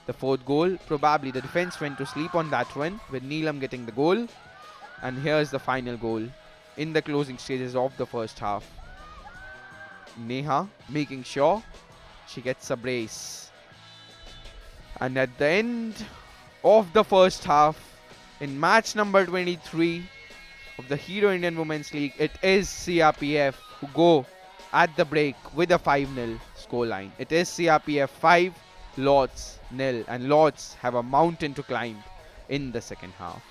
The 4th goal, probably the defense went to sleep on that one, with Neelam getting the goal. And here's the final goal in the closing stages of the first half. Neha making sure she gets a brace. And at the end of the first half, in match number 23 of the Hero Indian Women's League, it is CRPF who go at the break with a 5-0 scoreline. It is CRPF 5, Lords 0, and Lords have a mountain to climb in the second half.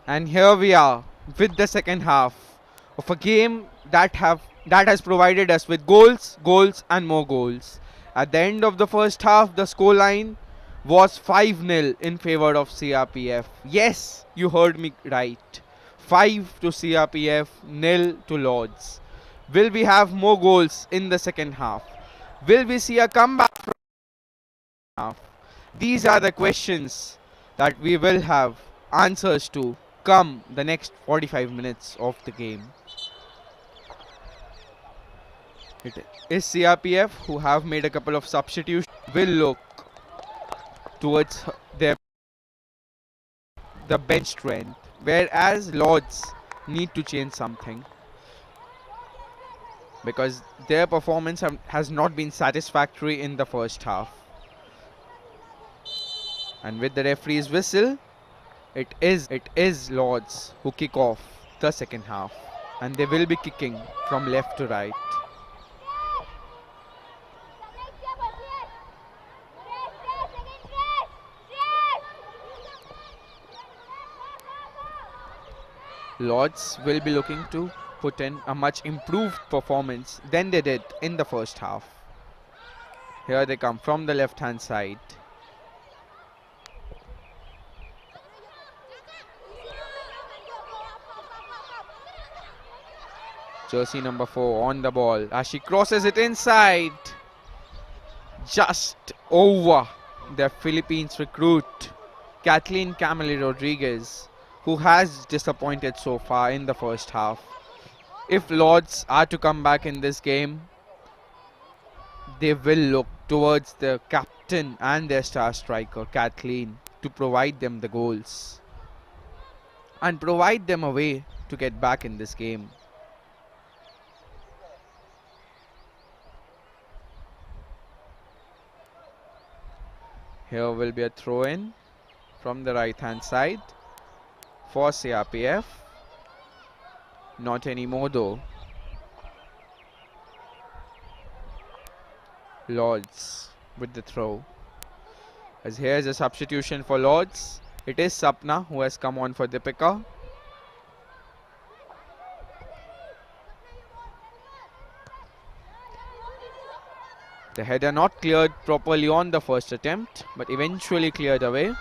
And here we are with the second half of a game that has provided us with goals, goals and more goals. At the end of the first half, the scoreline was 5-0 in favor of CRPF. Yes, you heard me right. 5 to CRPF, nil to Lords. Will we have more goals in the second half? Will we see a comeback from the half? These are the questions that we will have answers to come the next 45 minutes of the game. It is CRPF who have made a couple of substitutions will look towards their the bench strength, whereas Lords need to change something because their performance has not been satisfactory in the first half. And with the referee's whistle, it is Lords who kick off the second half, and they will be kicking from left to right. Lords will be looking to put in a much improved performance than they did in the first half. Here they come from the left hand side. Jersey number 4 on the ball as she crosses it inside. Just over the Philippines recruit, Kathleen Camille Rodriguez, who has disappointed so far in the first half. If Lords are to come back in this game, they will look towards the captain and their star striker, Kathleen, to provide them the goals and provide them a way to get back in this game. Here will be a throw in from the right hand side for CRPF. Not anymore though. Lords with the throw. As here's a substitution for Lords. It is Sapna who has come on for Deepika. The header not cleared properly on the first attempt, but eventually cleared away.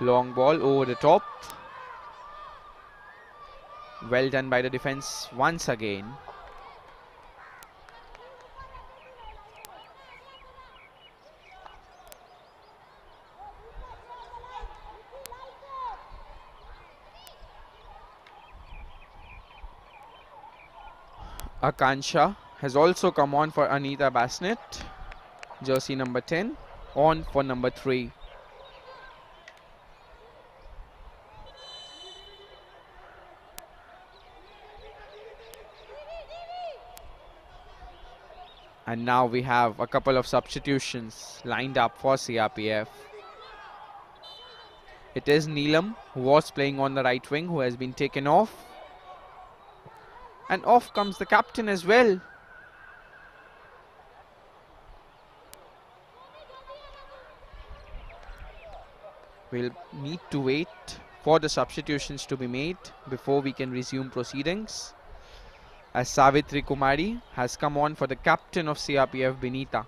Long ball over the top. Well done by the defense once again. Akansha has also come on for Anita Basnet, jersey number 10, on for number 3. And now we have a couple of substitutions lined up for CRPF. It is Neelam, who was playing on the right wing, who has been taken off. And off comes the captain as well. We'll need to wait for the substitutions to be made before we can resume proceedings. As Savitri Kumari has come on for the captain of CRPF, Benita.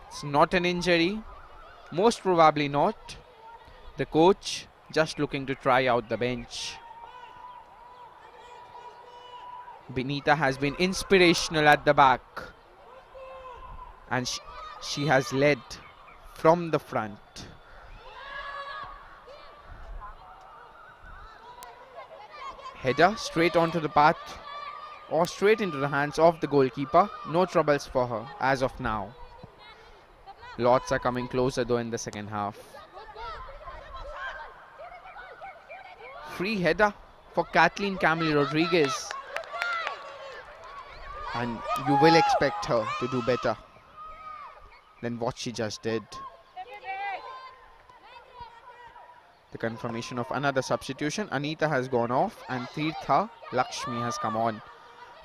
It's not an injury, most probably not. The coach just looking to try out the bench. Benita has been inspirational at the back, and she has led from the front. Header straight onto the path or straight into the hands of the goalkeeper. No troubles for her as of now. Lots are coming closer though in the second half. Free header for Kathleen Camille Rodriguez. And you will expect her to do better than what she just did. The confirmation of another substitution. Anita has gone off and Tirtha Lakshmi has come on.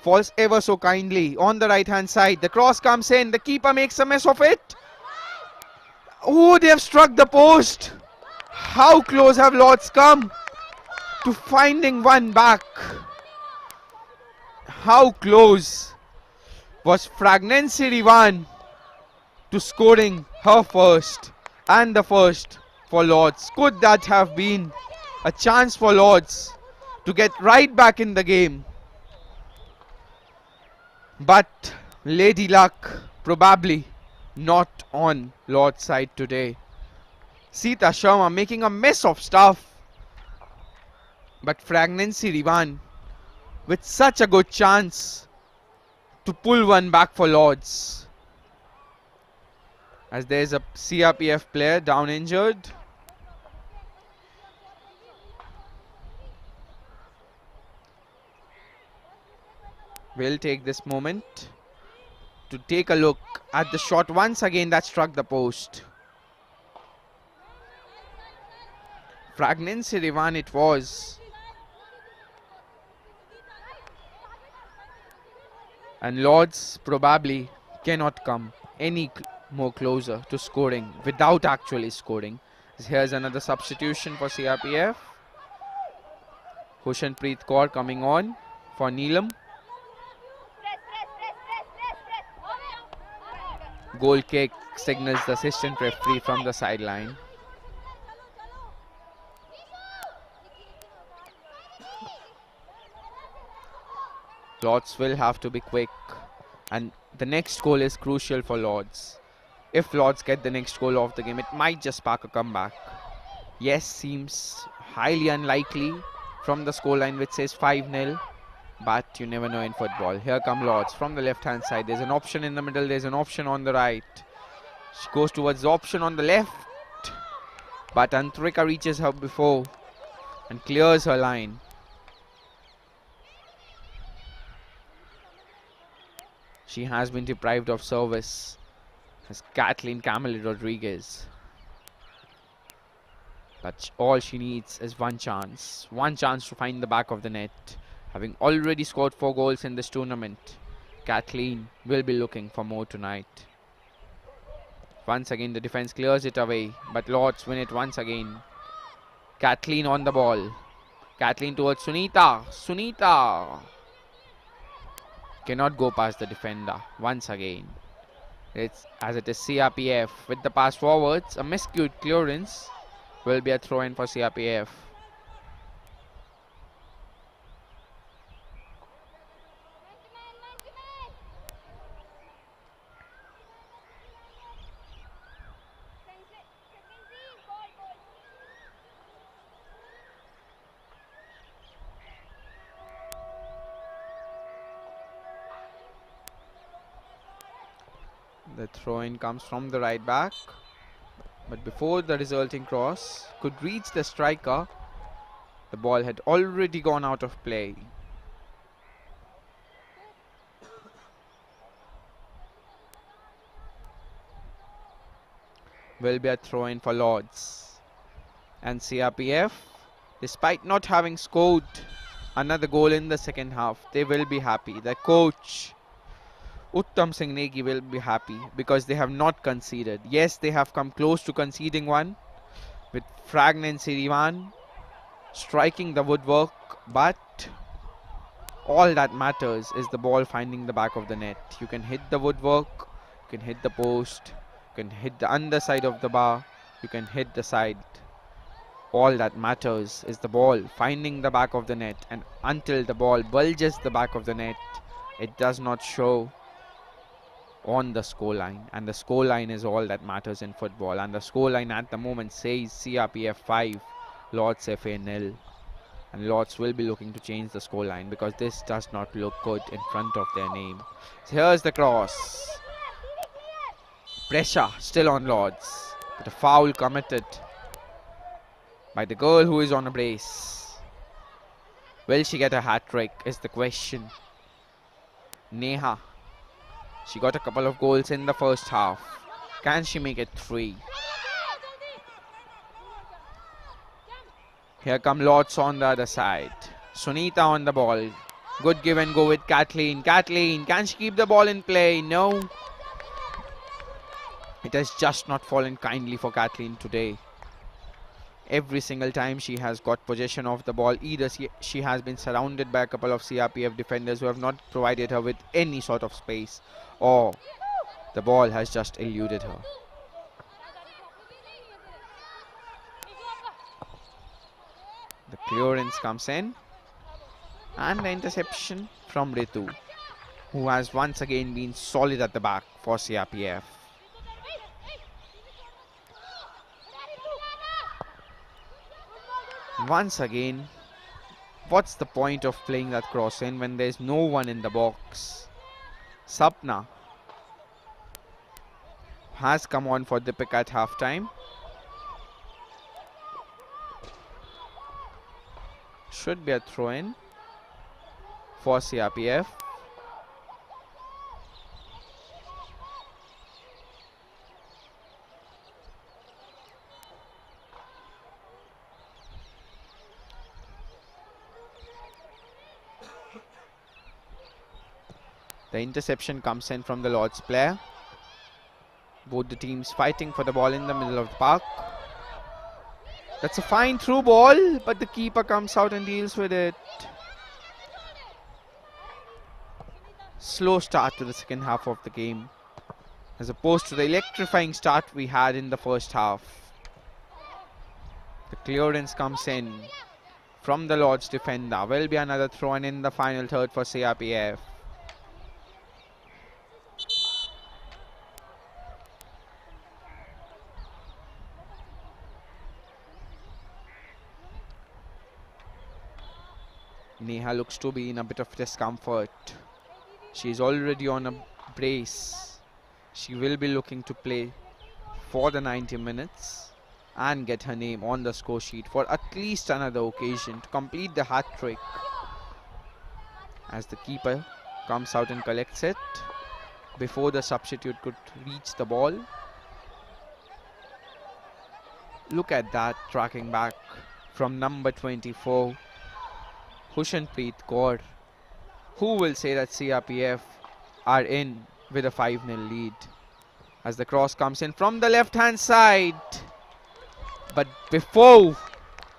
Falls ever so kindly on the right hand side. The cross comes in. The keeper makes a mess of it. Oh, they have struck the post. How close have Lords come to finding one back? How close was Fragnancy Rivan to scoring her first and the first for Lords? Could that have been a chance for Lords to get right back in the game? But Lady Luck probably not on Lord's side today. Sita Sharma making a mess of stuff. But Fragnancy Rivan with such a good chance to pull one back for Lords. As there is a CRPF player down injured. We'll take this moment to take a look at the shot once again that struck the post. Fragnancy Rivan it was. And Lords probably cannot come any more closer to scoring without actually scoring. Here's another substitution for CRPF. Hushanpreet Kaur coming on for Neelam. Goal kick signals the assistant referee from the sideline. Lords will have to be quick, and the next goal is crucial for Lords. If Lords get the next goal of the game, it might just spark a comeback. Yes, seems highly unlikely from the scoreline which says 5-0, but you never know in football. Here come Lords from the left hand side. There's an option in the middle, there's an option on the right. She goes towards the option on the left, but Antrika reaches her before and clears her line. She has been deprived of service as Kathleen Camille Rodriguez. But all she needs is one chance to find the back of the net. Having already scored 4 goals in this tournament, Kathleen will be looking for more tonight. Once again the defense clears it away, but Lords win it once again. Kathleen on the ball. Kathleen towards Sunita. Sunita cannot go past the defender once again. It's as it is CRPF with the pass forwards. A miscued clearance will be a throw in for CRPF. The throw-in comes from the right back, but before the resulting cross could reach the striker, the ball had already gone out of play. Will be a throw-in for Lords. And CRPF, despite not having scored another goal in the second half, they will be happy. The coach Uttam Singh Negi will be happy because they have not conceded. Yes, they have come close to conceding one with Fragnancy Rivan striking the woodwork, but all that matters is the ball finding the back of the net. You can hit the woodwork, you can hit the post, you can hit the underside of the bar, you can hit the side. All that matters is the ball finding the back of the net, and until the ball bulges the back of the net, it does not show on the scoreline, and the scoreline is all that matters in football. And the scoreline at the moment says CRPF 5, Lords FA 0, and Lords will be looking to change the scoreline because this does not look good in front of their name. So here's the cross. Pressure still on Lords, but a foul committed by the girl who is on a brace. Will she get a hat-trick is the question. Neha, she got a couple of goals in the first half. Can she make it 3? Here come Lords on the other side. Sunita on the ball. Good give and go with Kathleen. Kathleen, can she keep the ball in play? No. It has just not fallen kindly for Kathleen today. Every single time she has got possession of the ball, either she has been surrounded by a couple of CRPF defenders who have not provided her with any sort of space, or the ball has just eluded her. The clearance comes in, and the interception from Ritu, who has once again been solid at the back for CRPF. Once again, what's the point of playing that cross in when there's no one in the box? Sapna has come on for Deepika at half-time. Should be a throw-in for CRPF. The interception comes in from the Lords player. Both the teams fighting for the ball in the middle of the park. That's a fine through ball, but the keeper comes out and deals with it. Slow start to the second half of the game, as opposed to the electrifying start we had in the first half. The clearance comes in from the Lords defender. Will be another throw-in in the final third for CRPF. Neha looks to be in a bit of discomfort. She's already on a brace. She will be looking to play for the 90 minutes and get her name on the score sheet for at least another occasion to complete the hat-trick. As the keeper comes out and collects it before the substitute could reach the ball. Look at that, tracking back from number 24. Hushanpreet Kaur. Who will say that CRPF are in with a 5-0 lead? As the cross comes in from the left-hand side. But before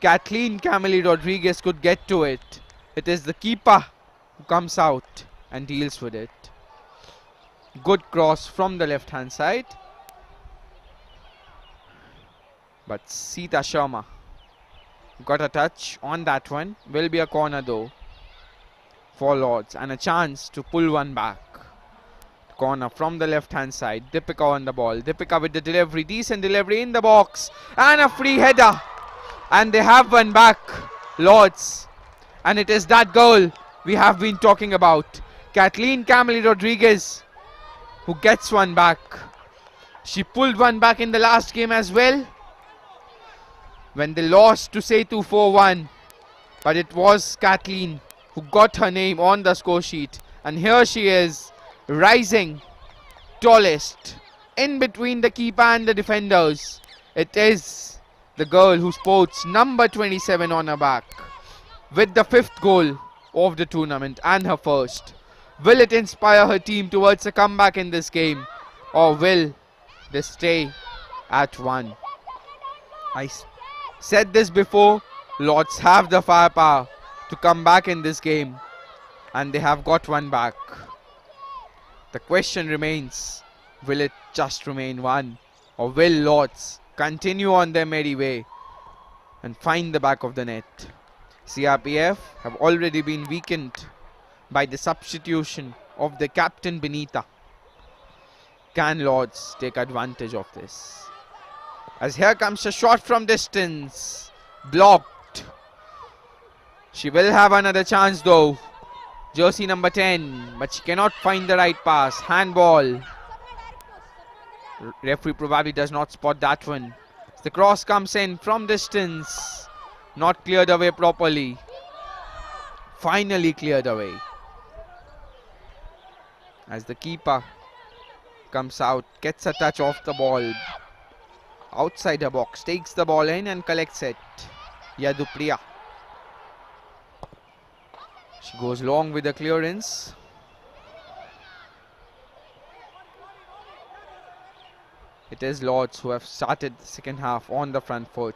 Kathleen Camille Rodriguez could get to it, it is the keeper who comes out and deals with it. Good cross from the left-hand side. But Sita Sharma got a touch on that one. Will be a corner though for Lords, and a chance to pull one back. Corner from the left hand side. Deepika on the ball. Deepika with the delivery. Decent delivery in the box. And a free header. And they have one back, Lords. And it is that goal we have been talking about. Kathleen Camille Rodriguez who gets one back. She pulled one back in the last game as well, when they lost to Setu 4-1. But it was Kathleen who got her name on the score sheet. And here she is, rising tallest in between the keeper and the defenders. It is the girl who sports number 27 on her back, with the 5th goal of the tournament and her first. Will it inspire her team towards a comeback in this game, or will they stay at 1? I said this before, Lords have the firepower to come back in this game, and they have got one back. The question remains, will it just remain 1, or will Lords continue on their merry way and find the back of the net. CRPF have already been weakened by the substitution of the captain Benita. Can Lords take advantage of this? As here comes a shot from distance. Blocked. She will have another chance though. Jersey number 10, but she cannot find the right pass. Handball. Referee probably does not spot that one. The cross comes in from distance. Not cleared away properly. Finally cleared away. As the keeper comes out, gets a touch off the ball. Outside the box, takes the ball in and collects it. Yadupriya. She goes long with the clearance. It is Lords who have started the second half on the front foot.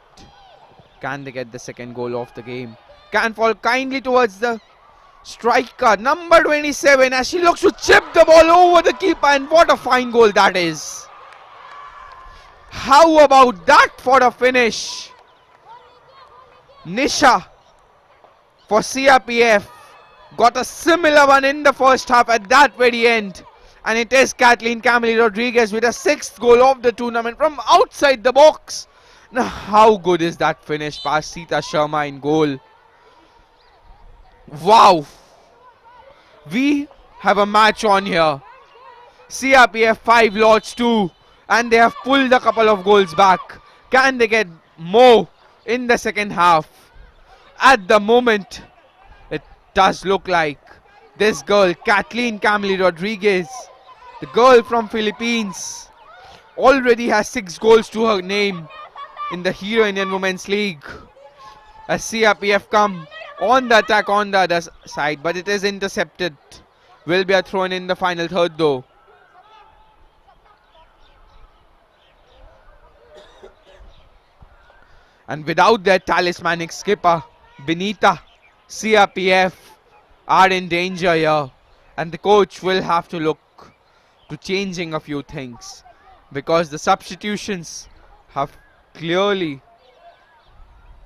Can they get the second goal of the game? Can fall kindly towards the striker, number 27, as she looks to chip the ball over the keeper, and what a fine goal that is. How about that for a finish? Nisha for CRPF got a similar one in the first half at that very end. And it is Kathleen Camille Rodriguez with a 6th goal of the tournament from outside the box. Now how good is that finish past Sita Sharma in goal? Wow. We have a match on here. CRPF 5, Lords 2. And they have pulled a couple of goals back. Can they get more in the second half? At the moment, it does look like this girl, Kathleen Camille Rodriguez, the girl from Philippines, already has 6 goals to her name in the Hero Indian Women's League. As CRPF come on the attack on the other side, but it is intercepted. Will be a throw in the final third though. And without their talismanic skipper, Benita, CRPF are in danger here. And the coach will have to look to changing a few things, because the substitutions have clearly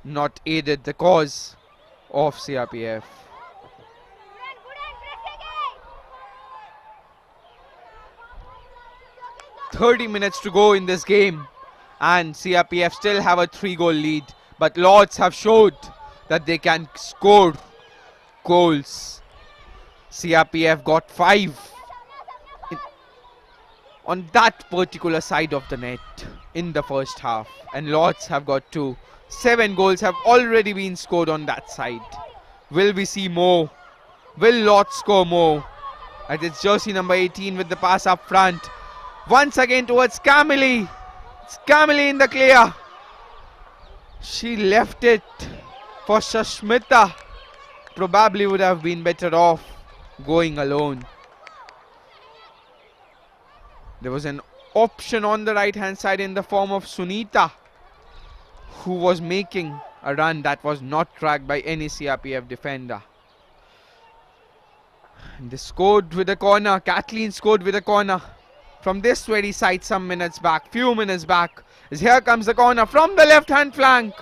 not aided the cause of CRPF. "30 minutes to go in this game, and CRPF still have a 3-goal lead, but Lords have showed that they can score goals. CRPF got 5 on that particular side of the net in the first half, and Lords have got 2. 7 goals have already been scored on that side. Will we see more? Will Lords score more? And it's jersey number 18 with the pass up front. Once again towards Camille. It's Camille in the clear. She left it for Shashmita. Probably would have been better off going alone. There was an option on the right hand side in the form of Sunita, who was making a run that was not tracked by any CRPF defender. And they scored with a corner. Kathleen scored with a corner from this very side few minutes back. As here comes the corner from the left hand flank.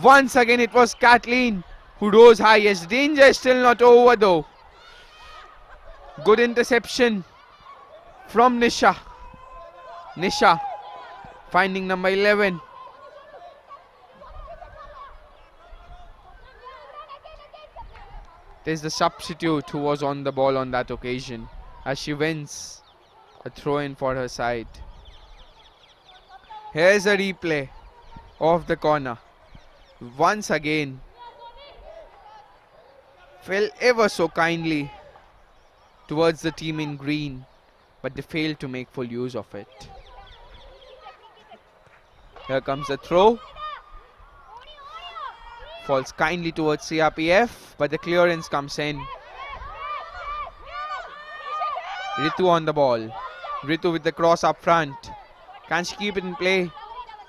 Once again it was Kathleen who rose highest. Danger is still not over though. Good interception from Nisha. Nisha finding number 11. It is the substitute who was on the ball on that occasion, as she wins a throw in for her side. Here's a replay of the corner. Once again, fell ever so kindly towards the team in green, but they failed to make full use of it. Here comes the throw. Falls kindly towards CRPF, but the clearance comes in. Ritu on the ball. Ritu with the cross up front. Can she keep it in play?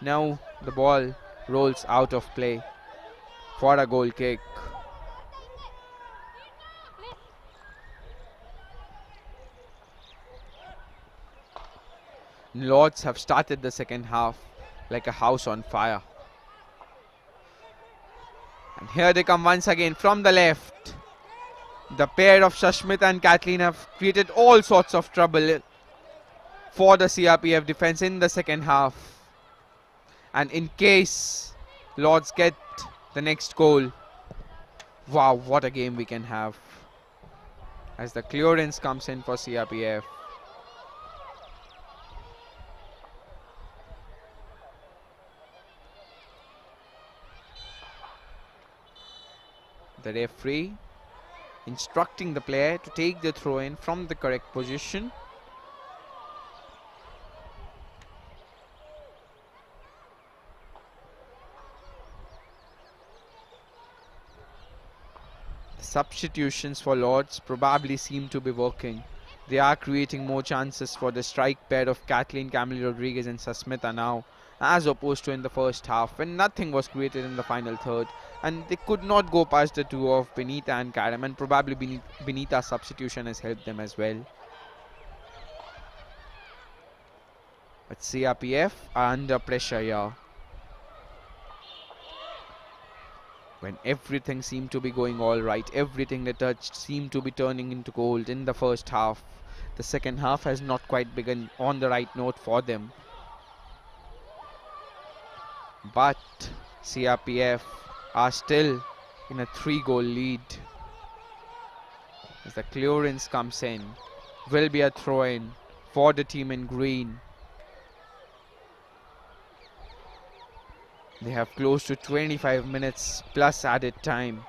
Now the ball rolls out of play for a goal kick. Lords have started the second half like a house on fire. here they come once again from the left. The pair of Shashmit and Kathleen have created all sorts of trouble for the CRPF defense in the second half. And in case Lords get the next goal, wow, what a game we can have. As the clearance comes in for CRPF. The referee instructing the player to take the throw in from the correct position. The substitutions for Lords probably seem to be working. They are creating more chances for the strike pair of Kathleen, Camille Rodriguez and Susmita now, as opposed to in the first half when nothing was created in the final third, and they could not go past the two of Benita and Karam, and probably Benita's substitution has helped them as well. But CRPF are under pressure here. When everything seemed to be going all right, everything they touched seemed to be turning into gold in the first half. The second half has not quite begun on the right note for them. But CRPF are still in a 3-goal lead. As the clearance comes in, will be a throw-in for the team in green. They have close to 25 minutes plus added time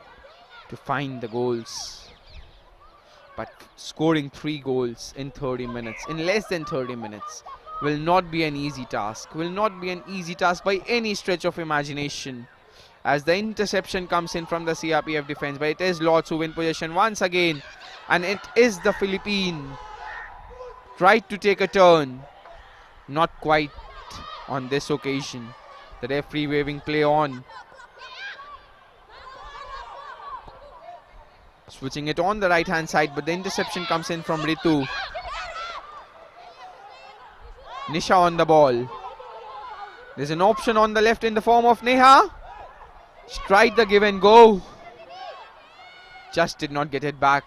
to find the goals. But scoring 3 goals in 30 minutes, in less than 30 minutes, will not be an easy task. Will not be an easy task by any stretch of imagination. As the interception comes in from the CRPF defense, but it is Lords who win possession once again. And it is the Philippine. Tried to take a turn. Not quite on this occasion. The referee waving play on. Switching it on the right hand side, but the interception comes in from Ritu. Nisha on the ball. There's an option on the left in the form of Neha. She tried the give and go. Just did not get it back.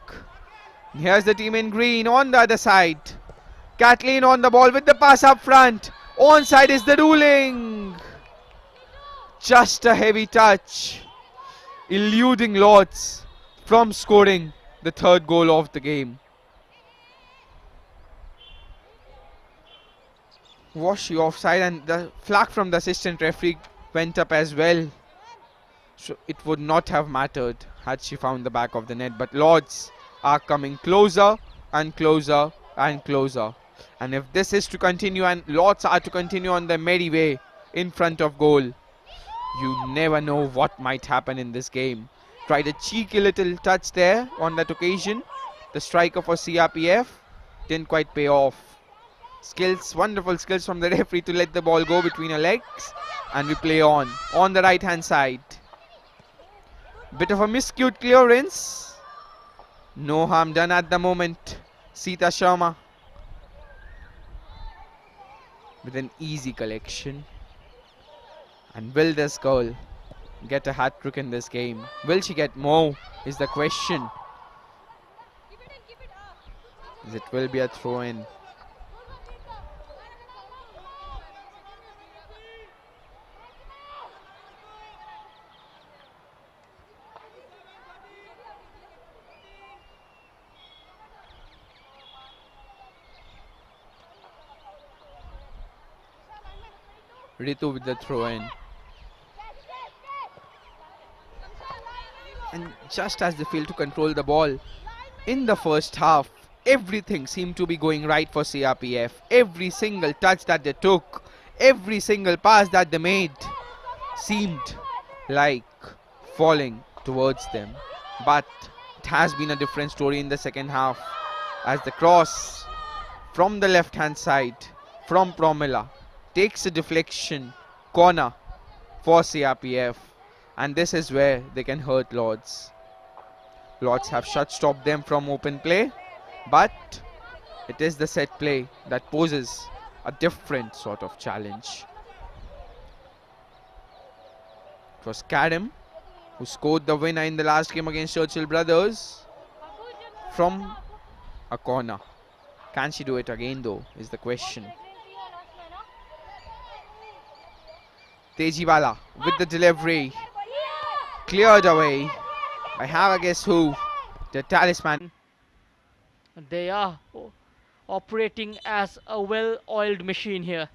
And here's the team in green on the other side. Kathleen on the ball with the pass up front. Onside is the ruling. Just a heavy touch, eluding Lords from scoring the 3rd goal of the game. Was she offside? And the flag from the assistant referee went up as well. So it would not have mattered had she found the back of the net. But Lords are coming closer and closer and closer. And if this is to continue and Lords are to continue on their merry way in front of goal, you never know what might happen in this game. Tried a cheeky little touch there on that occasion. The striker for CRPF didn't quite pay off. Skills, wonderful skills from the referee to let the ball go between her legs. And we play on the right hand side. Bit of a miscued clearance. No harm done at the moment. Sita Sharma with an easy collection. And will this girl get a hat-trick in this game? Will she get more is the question. As it will be a throw-in. Ritu with the throw-in. And just as they failed to control the ball in the first half, everything seemed to be going right for CRPF. Every single touch that they took, every single pass that they made seemed like falling towards them. But it has been a different story in the second half, as the cross from the left hand side from Promila takes a deflection corner for CRPF. And this is where they can hurt Lords. Lords have stopped them from open play, but it is the set play that poses a different sort of challenge. It was Karim who scored the winner in the last game against Churchill Brothers from a corner. Can she do it again though, is the question. Tejiwala with the delivery. Cleared away by have a guess who? The talisman. They are operating as a well-oiled machine here.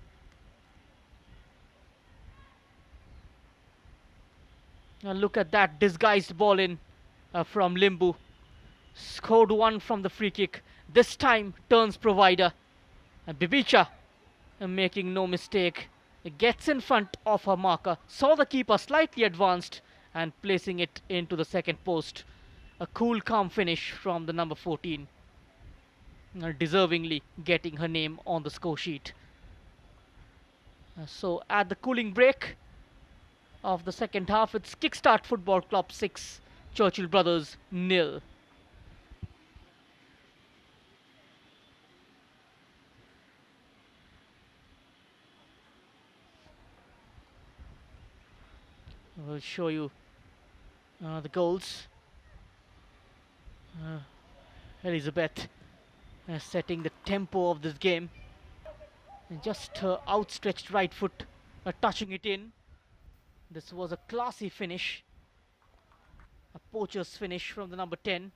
Now look at that disguised ball in from Limbu. Scored one from the free kick. This time turns provider. And Bibicha, making no mistake, gets in front of her marker. Saw the keeper slightly advanced and placing it into the second post. A cool, calm finish from the number 14. Deservingly getting her name on the score sheet. So at the cooling break of the second half, it's Kickstart Football Club 6, Churchill Brothers 0. We'll show you the goals. Elizabeth setting the tempo of this game. And just her outstretched right foot touching it in. This was a classy finish. A poacher's finish from the number 10.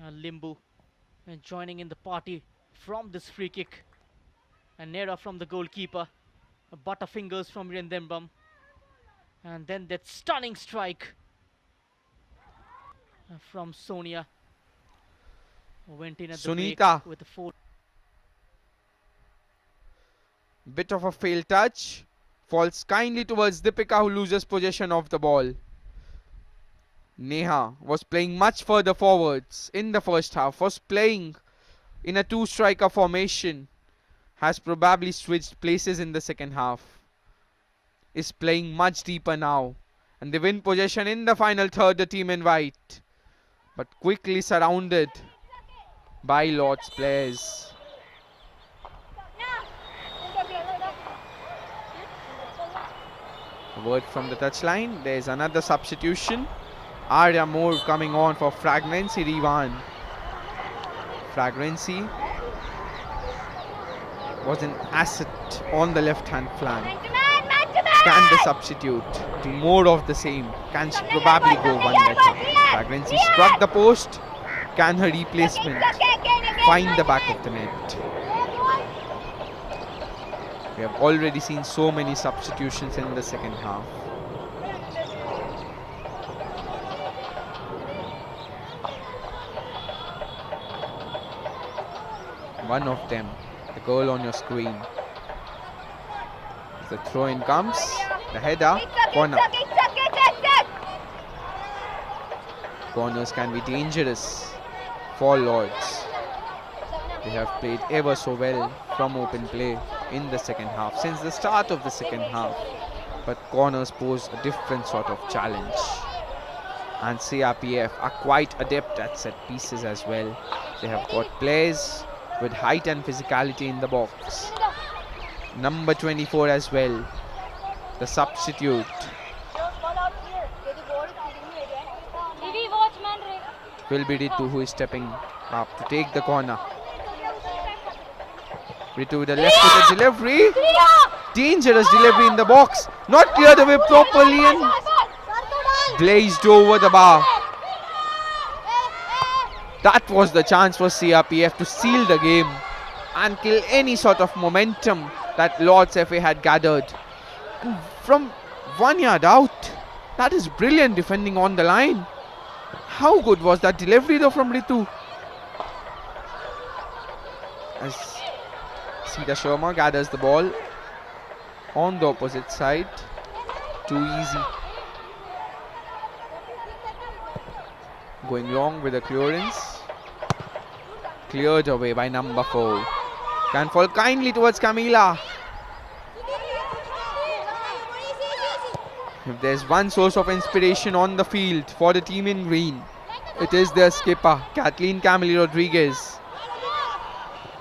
Limbu joining in the party from this free kick. And Nera from the goalkeeper. Butterfingers from Irendembam. And then that stunning strike from Sonia. Went in at the break with a 4. Bit of a failed touch. Falls kindly towards Deepika, who loses possession of the ball. Neha was playing much further forwards in the first half. Was playing in a 2-striker formation. Has probably switched places in the second half. Is playing much deeper now. And they win possession in the final third, the team in white. But quickly surrounded by Lord's players. A word from the touchline. There is another substitution. Arya Moore coming on for Fragrancy Rivan. Fragrancy was an asset on the left hand flank. Can the substitute do more of the same? Can she probably go one better? Fragrancy struck the post. Can her replacement find the back of the net? We have already seen so many substitutions in the second half. One of them, the goal on your screen. The throw-in comes, the header, corner. Corners can be dangerous for Lords. They have played ever so well from open play in the second half, since the start of the second half. But corners pose a different sort of challenge. And CRPF are quite adept at set pieces as well. They have got players with height and physicality in the box. Number 24 as well, the substitute. Will be Ritu, who is stepping up to take the corner. Ritu with the left with the delivery. Dangerous delivery in the box. Not cleared away properly and blazed over the bar. That was the chance for CRPF to seal the game and kill any sort of momentum that Lord's FA had gathered. And from 1 yard out, that is brilliant defending on the line. How good was that delivery though from Ritu? As Sita Sharma gathers the ball on the opposite side. Too easy. Going long with the clearance. Cleared away by number 4. Can fall kindly towards Camila. If there's one source of inspiration on the field for the team in green, it is their skipper, Kathleen Camille Rodriguez.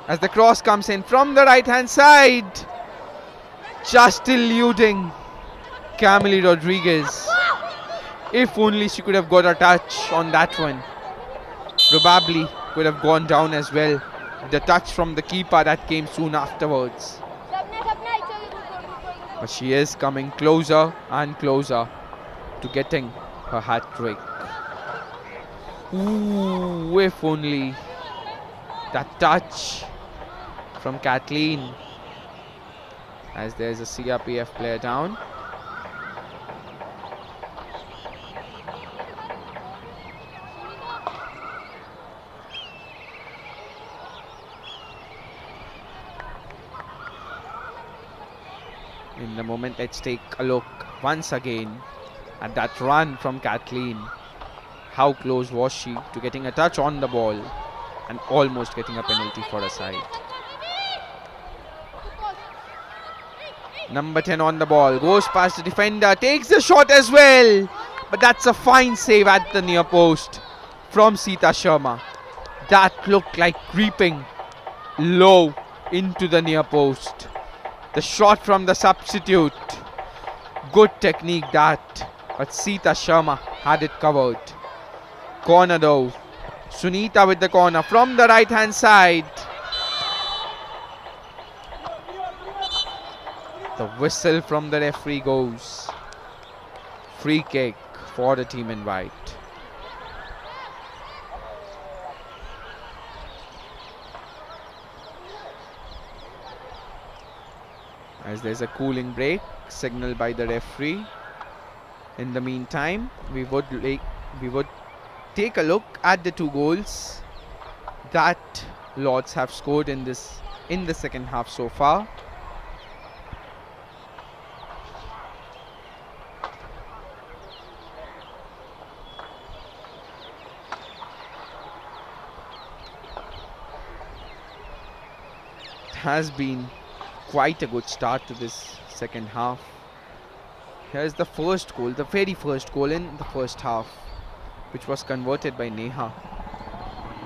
As the cross comes in from the right hand side, just eluding Camille Rodriguez. If only she could have got a touch on that one. Probably could have gone down as well. The touch from the keeper that came soon afterwards. But she is coming closer and closer to getting her hat trick. Ooh, if only that touch from Kathleen. As there's a CRPF player down. In the moment, let's take a look once again at that run from Kathleen. How close was she to getting a touch on the ball and almost getting a penalty for a side. Number 10 on the ball, goes past the defender, takes the shot as well. But that's a fine save at the near post from Sita Sharma. That looked like creeping low into the near post. The shot from the substitute. Good technique that. But Sita Sharma had it covered. Corner though. Sunita with the corner from the right hand side. The whistle from the referee goes. Free kick for the team in white. As there's a cooling break signaled by the referee. In the meantime, we would take a look at the 2 goals that Lords have scored in the second half so far. It has been quite a good start to this second half. Here's the first goal, the very first goal in the first half, which was converted by Neha.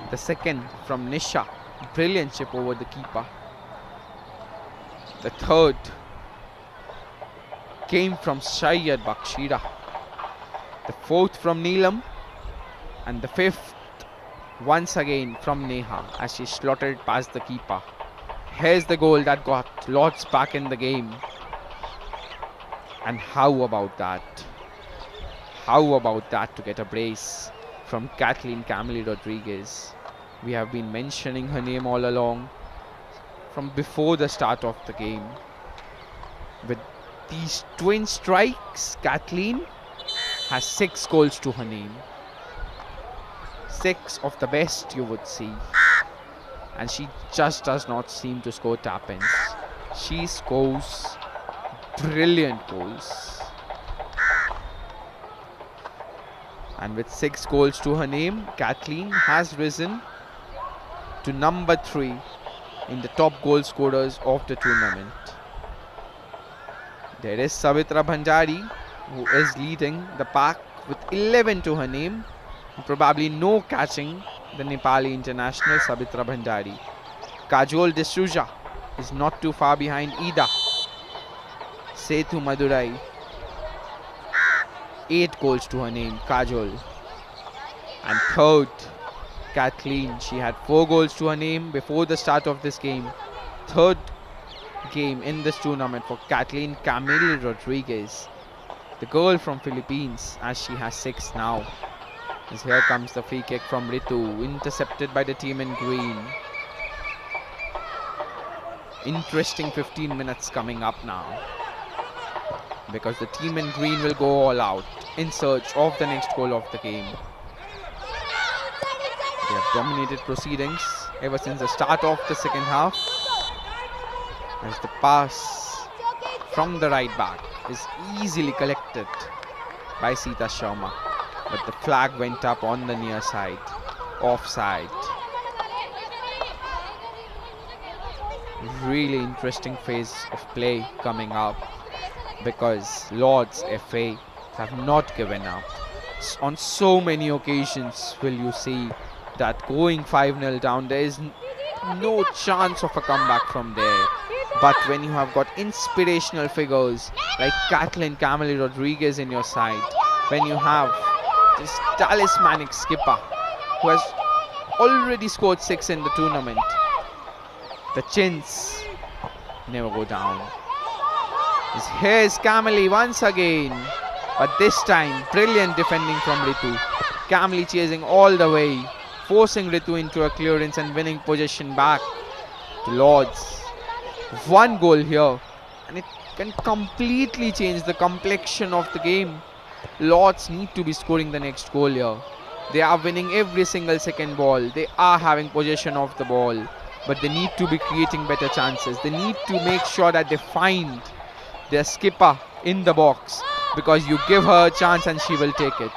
The second from Nisha, brilliant chip over the keeper. The third came from Shayyad Bakshira. The fourth from Neelam. And the fifth once again from Neha as she slotted past the keeper. Here's the goal that got Lords back in the game. And how about that? How about that to get a brace from Kathleen Camille Rodriguez? We have been mentioning her name all along from before the start of the game. With these twin strikes, Kathleen has 6 goals to her name. 6 of the best, you would see. And she just does not seem to score tap-ins. She scores brilliant goals. And with 6 goals to her name, Kathleen has risen to number 3 in the top goal scorers of the tournament. There is Savitra Bhandari, who is leading the pack with 11 to her name. Probably no catching the Nepali international Savitra Bhandari. Kajol D'Souza is not too far behind either. Sethu Madurai, 8 goals to her name, Kajol. And third, Kathleen. She had 4 goals to her name before the start of this game. Third game in this tournament for Kathleen Camille Rodriguez, the girl from Philippines, as she has 6 now. As here comes the free kick from Ritu, intercepted by the team in green. Interesting 15 minutes coming up now, because the team in green will go all out in search of the next goal of the game. They have dominated proceedings ever since the start of the second half. As the pass from the right back is easily collected by Sita Sharma, but the flag went up on the near side, offside. Really interesting phase of play coming up, because Lords FA have not given up. On so many occasions will you see that going 5-0 down, there is no chance of a comeback from there. But when you have got inspirational figures like Kathleen Camille Rodriguez in your side, when you have this talismanic skipper who has already scored 6 in the tournament. The chins never go down. Here's Kamali once again, but this time brilliant defending from Ritu. Kamali chasing all the way, forcing Ritu into a clearance and winning possession back to Lords. One goal here, and it can completely change the complexion of the game. Lords need to be scoring the next goal here. They are winning every single second ball. They are having possession of the ball, but they need to be creating better chances. They need to make sure that they find their skipper in the box, because you give her a chance and she will take it.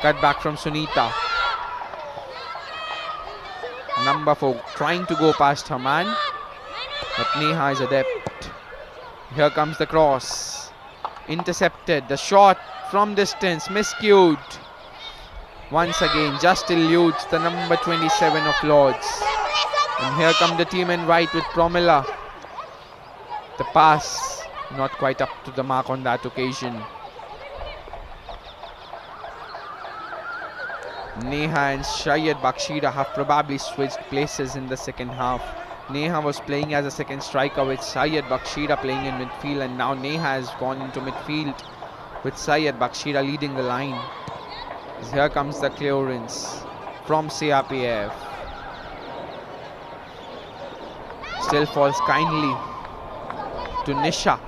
Cut back from Sunita. Number 4 trying to go past her man, but Neha is adept. Here comes the cross. Intercepted. The shot from distance miscued. Once again just eludes the number 27 of Lords. And here come the team in white with Promila. The pass not quite up to the mark on that occasion. Neha and Syed Bakshira have probably switched places in the second half. Neha was playing as a second striker with Syed Bakshira playing in midfield, and now Neha has gone into midfield with Syed Bakshira leading the line. Here comes the clearance from CRPF. Still falls kindly to Nisha.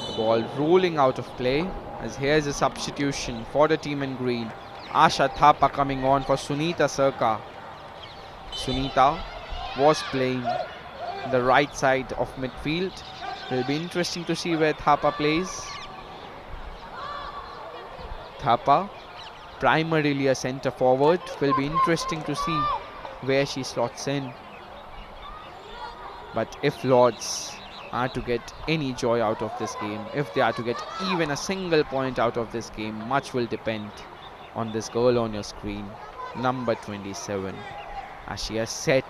The ball rolling out of play, as here's a substitution for the team in green. Asha Thapa coming on for Sunita Sarkar. Sunita was playing the right side of midfield. It will be interesting to see where Thapa plays. Thapa, primarily a centre forward, will be interesting to see where she slots in. But if Lords are to get any joy out of this game, if they are to get even a single point out of this game, much will depend on this girl on your screen, number 27, as she has set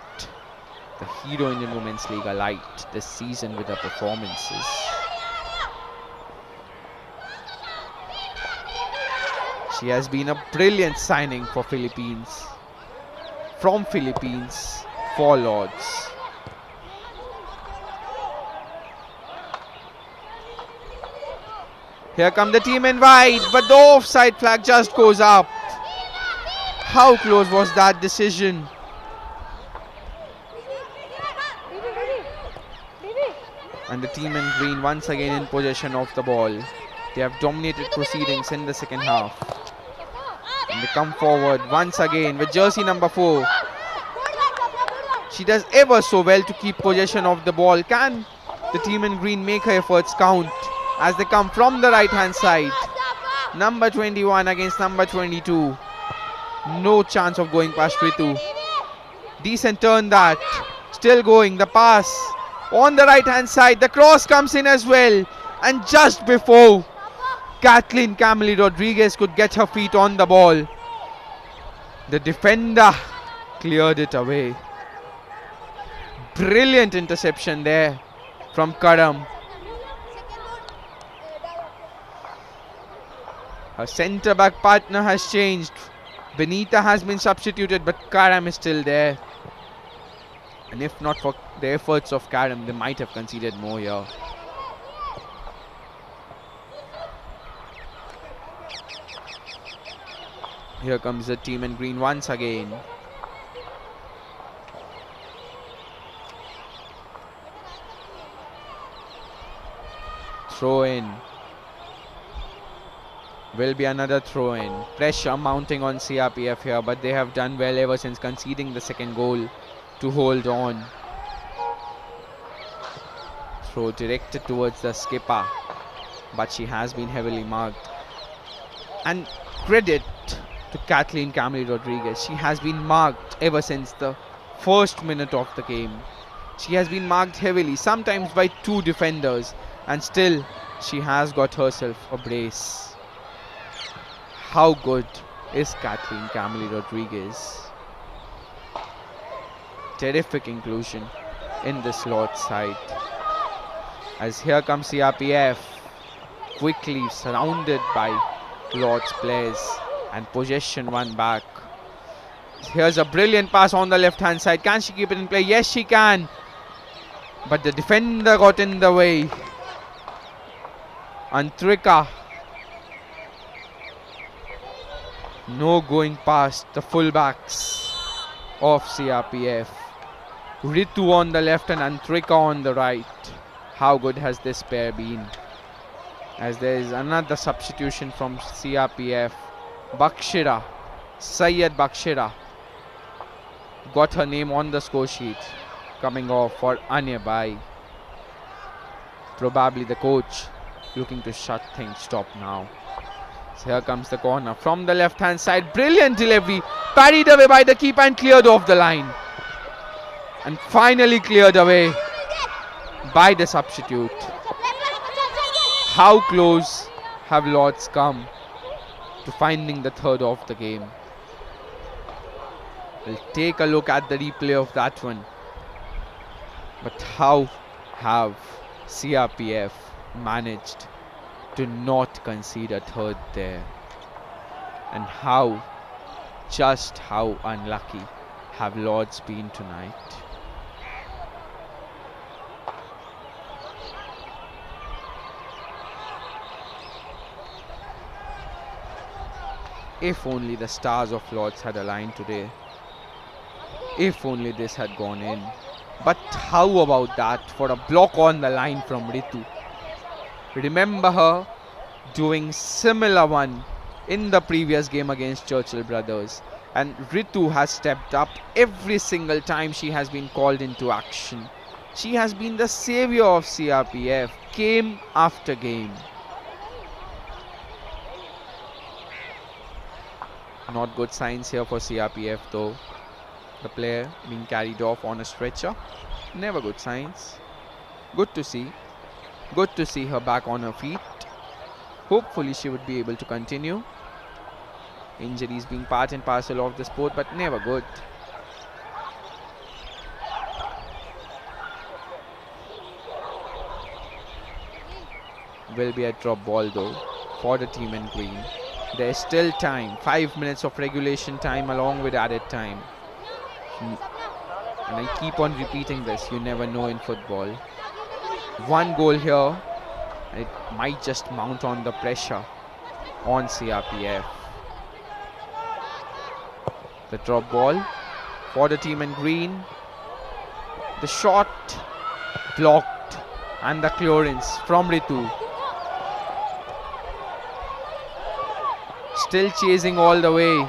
the Hero Indian Women's League alight this season with her performances. She has been a brilliant signing for Philippines, from Philippines for Lords. Here come the team in white, but the offside flag just goes up. How close was that decision? And the team in green once again in possession of the ball. They have dominated proceedings in the second half. And they come forward once again with jersey number 4. She does ever so well to keep possession of the ball. Can the team in green make her efforts count as they come from the right hand side? Number 21 against number 22. No chance of going past Ritu. Decent turn that. Still going. The pass on the right hand side. The cross comes in as well. And just before Kathleen Camille Rodriguez could get her feet on the ball, the defender cleared it away. Brilliant interception there from Karam. Her centre back partner has changed. Benita has been substituted, but Karam is still there. And if not for the efforts of Karam, they might have conceded more here. Here comes the team in green once again. Throw in. Will be another throw in. Pressure mounting on CRPF here, but they have done well ever since conceding the second goal to hold on. Throw directed towards the skipper, but she has been heavily marked. And credit to Kathleen Camille Rodriguez. She has been marked ever since the first minute of the game. She has been marked heavily, sometimes by 2 defenders, and still she has got herself a brace. How good is Kathleen Camille Rodriguez? Terrific inclusion in this Lord's side. As here comes CRPF, quickly surrounded by Lord's players, and possession won back. Here's a brilliant pass on the left hand side. Can she keep it in play? Yes, she can. But the defender got in the way. Antrika. No going past the fullbacks of CRPF. Ritu on the left and Antrika on the right. How good has this pair been? As there is another substitution from CRPF. Bakshira. Syed Bakshira got her name on the score sheet, coming off for Anyabai. Probably the coach looking to shut things stop now. So here comes the corner from the left hand side. Brilliant delivery, parried away by the keeper and cleared off the line. And finally cleared away by the substitute. How close have Lords come to finding the third of the game? We'll take a look at the replay of that one. But how have CRPF managed to not concede a third there? And just how unlucky have Lords been tonight? If only the stars of Lords had aligned today. If only this had gone in. But how about that for a block on the line from Ritu? Remember her doing similar one in the previous game against Churchill Brothers. And Ritu has stepped up every single time she has been called into action. She has been the savior of CRPF game after game. Not good signs here for CRPF though. The player being carried off on a stretcher. Never good signs. Good to see. Good to see her back on her feet. Hopefully she would be able to continue. Injuries being part and parcel of the sport, but never good. Will be a drop ball though for the team in green. There is still time. 5 minutes of regulation time along with added time. And I keep on repeating this, you never know in football. One goal here, it might just mount on the pressure on CRPF. The drop ball for the team in green. The shot blocked and the clearance from Ritu. Still chasing all the way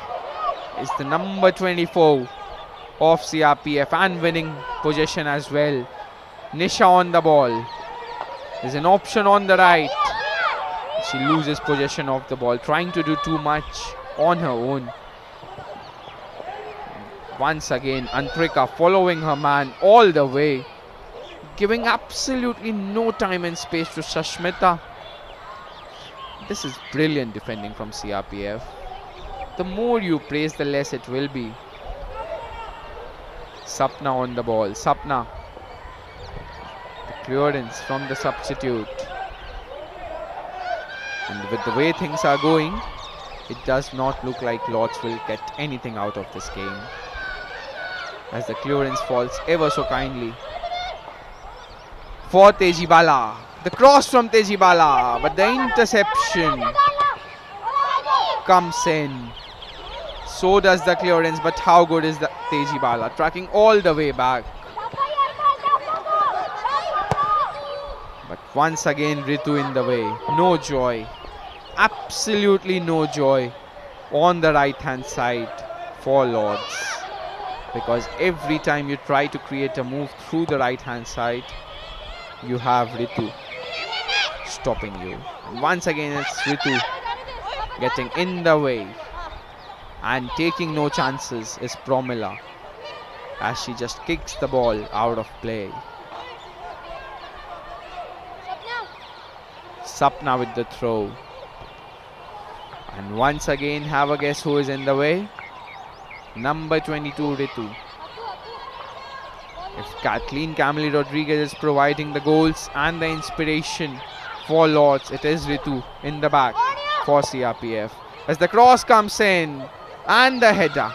is the number 24 of CRPF and winning possession as well. Nisha on the ball. There's an option on the right. She loses possession of the ball, trying to do too much on her own. Once again, Antrika following her man all the way, giving absolutely no time and space to Sashmita. This is brilliant defending from CRPF. The more you praise, the less it will be. Sapna on the ball. Sapna. The clearance from the substitute. And with the way things are going, it does not look like Lords will get anything out of this game. As the clearance falls ever so kindly for Tejibala. The cross from Tejibala, but the interception comes in. So does the clearance, but how good is the Tejibala, tracking all the way back. But once again Ritu in the way. No joy. Absolutely no joy on the right hand side for Lords. Because every time you try to create a move through the right hand side, you have Ritu stopping you. And once again it's Ritu getting in the way. And taking no chances is Promila, as she just kicks the ball out of play. Sapna with the throw. And once again have a guess who is in the way. Number 22 Ritu. If Kathleen Camille Rodriguez is providing the goals and the inspiration for Lords, it is Ritu in the back for CRPF. As the cross comes in and the header.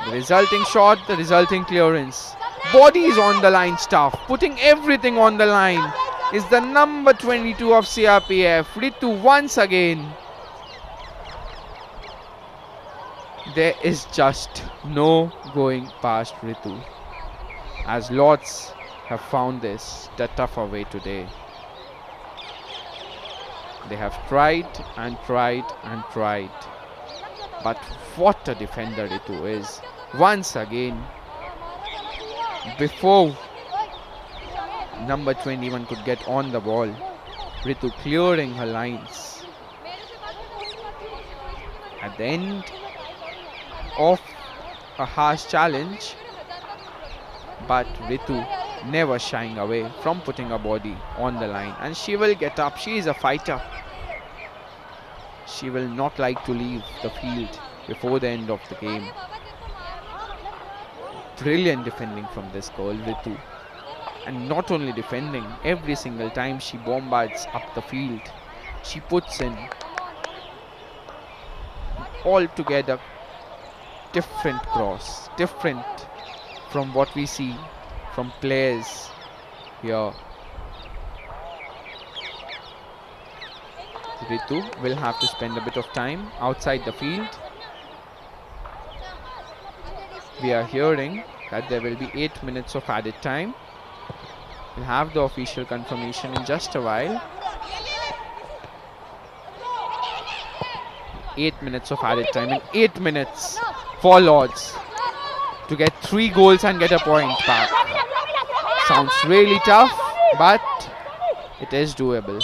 The resulting shot, the resulting clearance. Bodies on the line stuff, putting everything on the line is the number 22 of CRPF, Ritu once again. There is just no going past Ritu, as Lords have found this the tougher way today. They have tried and tried and tried, but what a defender Ritu is. Once again, before number 21 could get on the ball, Ritu clearing her lines. At the end of a harsh challenge, but Ritu never shying away from putting her body on the line, and she will get up. She is a fighter. She will not like to leave the field before the end of the game. Brilliant defending from this girl, Ritu. And not only defending, every single time she bombards up the field, she puts in altogether different cross, different from what we see from players here. Ritu will have to spend a bit of time outside the field. We are hearing that there will be 8 minutes of added time. We'll have the official confirmation in just a while. 8 minutes of added time in 8 minutes for Lords to get 3 goals and get a point back. Sounds really tough, but it is doable.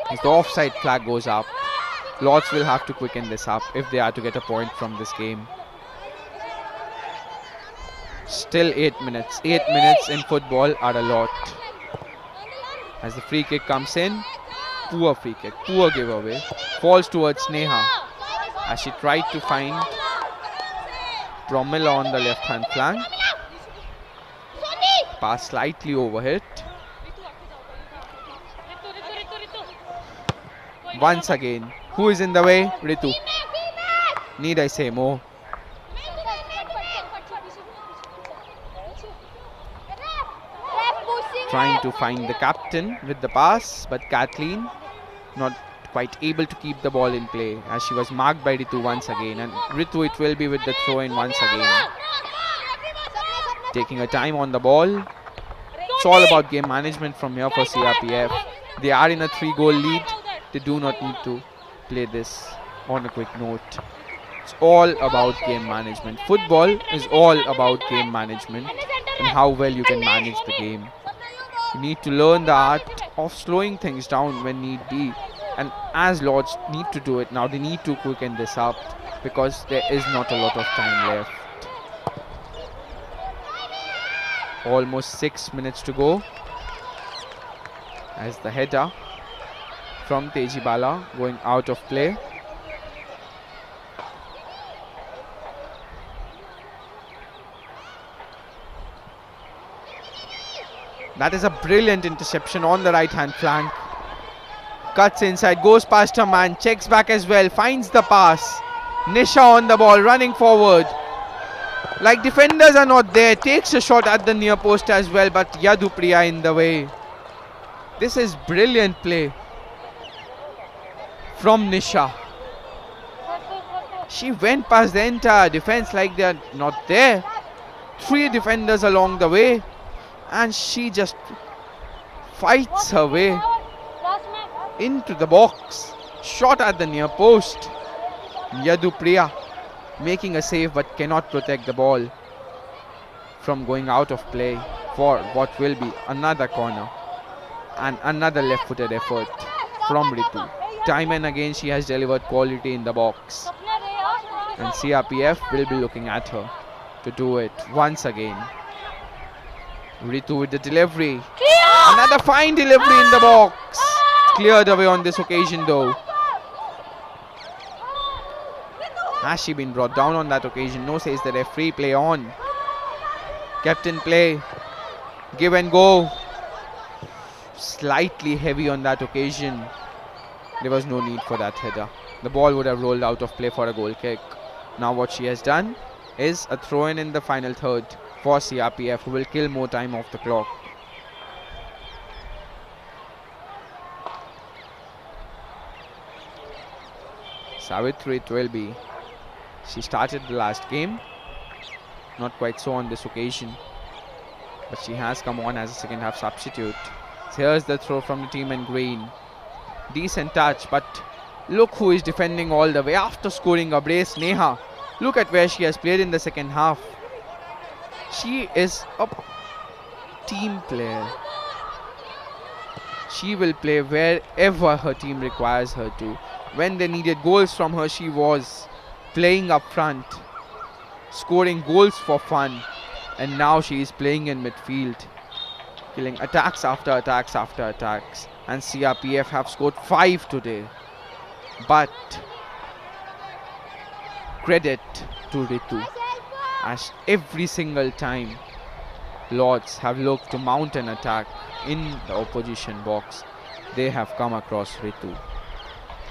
As the offside flag goes up, Lords will have to quicken this up if they are to get a point from this game. Still 8 minutes. 8 minutes in football are a lot. As the free kick comes in, poor free kick, poor giveaway, falls towards Neha as she tried to find Promila on the left hand flank. Pass slightly overhit. Once again, who is in the way? Ritu. Need I say more? Trying to find the captain with the pass, but Kathleen not quite able to keep the ball in play as she was marked by Ritu once again, and Ritu it will be with the throw in once again. Taking her time on the ball. It's all about game management from here for CRPF. They are in a 3-goal lead. They do not need to play this on a quick note. It's all about game management. Football is all about game management and how well you can manage the game. You need to learn the art of slowing things down when need be. And as Lords need to do it now, they need to quicken this up because there is not a lot of time left. Almost 6 minutes to go. As the header from Teji Bala going out of play. That is a brilliant interception on the right hand flank. Cuts inside, goes past her man, checks back as well, finds the pass. Nisha on the ball, running forward. Like defenders are not there, takes a shot at the near post as well, but Yadupriya in the way. This is brilliant play from Nisha. She went past the entire defense like they are not there. 3 defenders along the way, and she just fights her way into the box. Shot at the near post. Yadupriya making a save but cannot protect the ball from going out of play for what will be another corner. And another left-footed effort from Ritu. Time and again she has delivered quality in the box. And CRPF will be looking at her to do it once again. Ritu with the delivery. Another fine delivery in the box. Cleared away on this occasion though. Has she been brought down on that occasion? No, says the referee. Play on. Captain play. Give and go. Slightly heavy on that occasion. There was no need for that header. The ball would have rolled out of play for a goal kick. Now what she has done is a throw-in in the final third for CRPF, who will kill more time off the clock. Savitri it will be. She started the last game. Not quite so on this occasion, but she has come on as a second half substitute. Here's the throw from the team in green. Decent touch, but look who is defending all the way after scoring a brace. Neha, look at where she has played in the second half. She is a team player. She will play wherever her team requires her to. When they needed goals from her, she was playing up front, scoring goals for fun, and now she is playing in midfield, killing attacks after attacks after attacks. And CRPF have scored 5 today. But credit to Ritu, as every single time Lords have looked to mount an attack in the opposition box, they have come across Ritu,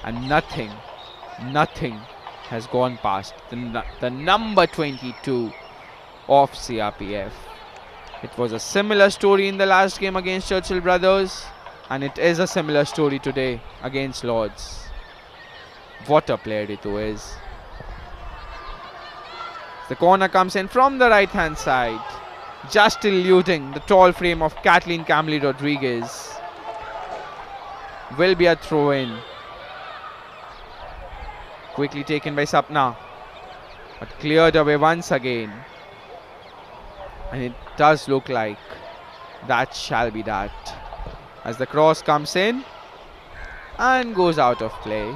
and nothing has gone past the number 22 of CRPF. It was a similar story in the last game against Churchill Brothers, and it is a similar story today against Lords. What a player Ritu is. The corner comes in from the right hand side, just eluding the tall frame of Kathleen Camley Rodriguez. Will be a throw in. Quickly taken by Sapna, but cleared away once again. And it does look like that shall be that, as the cross comes in and goes out of play.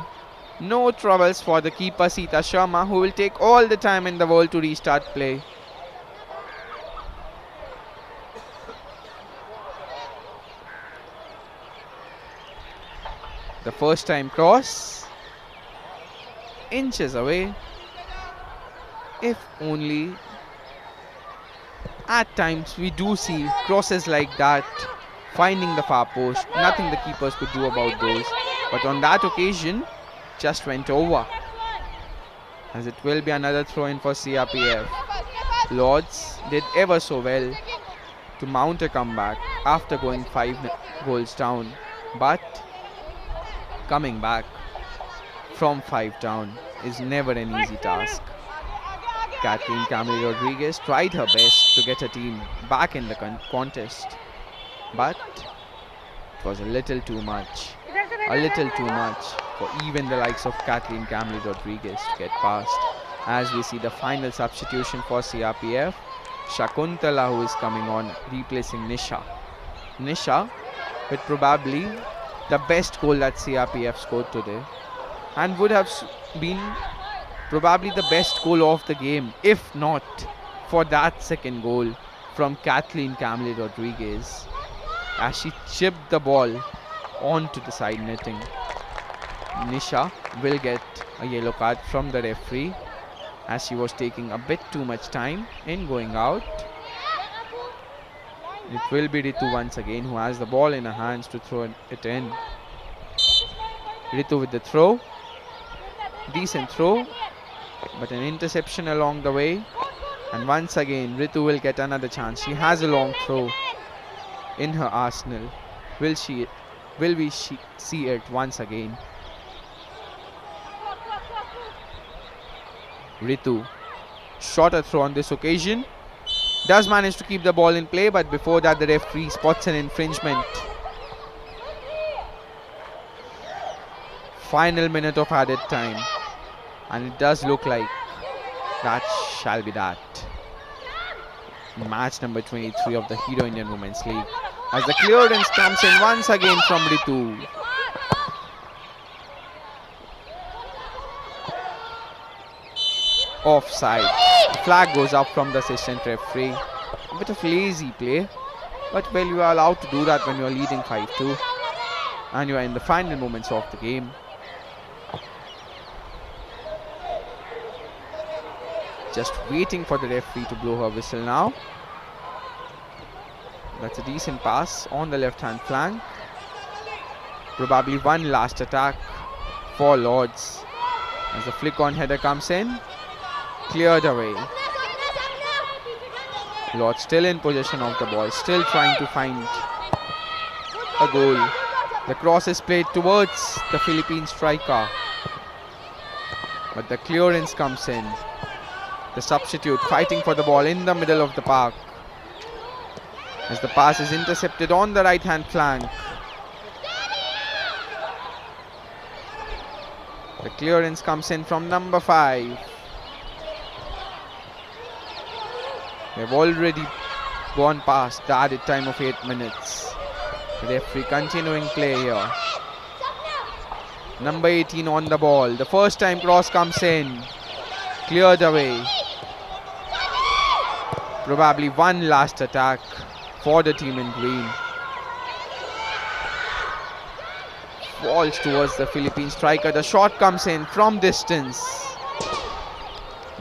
No troubles for the keeper Sita Sharma, who will take all the time in the world to restart play. The first time cross, inches away, if only. At times we do see crosses like that finding the far post. Nothing the keepers could do about those, but on that occasion just went over, as it will be another throw in for CRPF. Lords did ever so well to mount a comeback after going 5 goals down, but coming back from 5 down is never an easy task. Kathleen Camley Rodriguez tried her best to get her team back in the contest, but it was a little too much for even the likes of Kathleen Camley Rodriguez to get past. As we see the final substitution for CRPF, Shakuntala, who is coming on, replacing Nisha. Nisha with probably the best goal that CRPF scored today, and would have been probably the best goal of the game, if not for that second goal from Kathleen Camley Rodriguez, as she chipped the ball onto the side netting. Nisha will get a yellow card from the referee, as she was taking a bit too much time in going out. It will be Ritu once again, who has the ball in her hands to throw it in. Ritu with the throw. Decent throw, but an interception along the way. And once again Ritu will get another chance. She has a long throw in her arsenal. Will we see it once again? Ritu, shorter throw on this occasion, does manage to keep the ball in play, but before that the referee spots an infringement. Final minute of added time, and it does look like that shall be that. Match number 23 of the Hero Indian Women's League, as the clearance comes in once again from Ritu. Offside. The flag goes up from the assistant referee. A bit of lazy play, but well, you are allowed to do that when you are leading 5-2 and you are in the final moments of the game. Just waiting for the referee to blow her whistle now. That's a decent pass on the left-hand flank. Probably one last attack for Lords. As the flick-on header comes in, cleared away. Lords still in possession of the ball, still trying to find a goal. The cross is played towards the Philippine striker, but the clearance comes in. The substitute fighting for the ball in the middle of the park, as the pass is intercepted on the right hand flank. The clearance comes in from number 5. They've already gone past the added time of 8 minutes. The referee continuing play here. Number 18 on the ball. The first time cross comes in. Cleared away. Probably one last attack for the team in green. Falls towards the Philippine striker. The shot comes in from distance.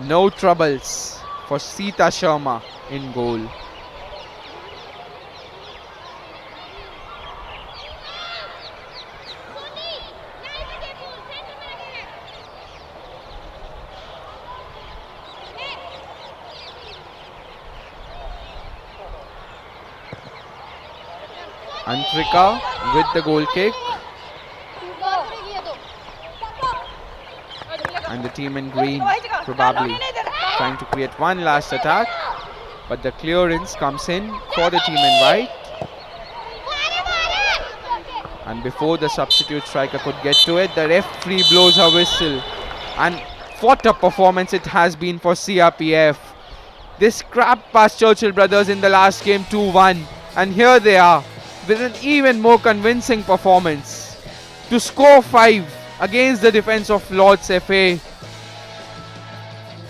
No troubles for Sita Sharma in goal. Antrika with the goal kick. And the team in green probably trying to create one last attack, but the clearance comes in for the team in white. And before the substitute striker could get to it, the referee blows a whistle. And what a performance it has been for CRPF. They scrapped past Churchill Brothers in the last game 2-1, and here they are with an even more convincing performance to score 5 against the defense of Lords FA.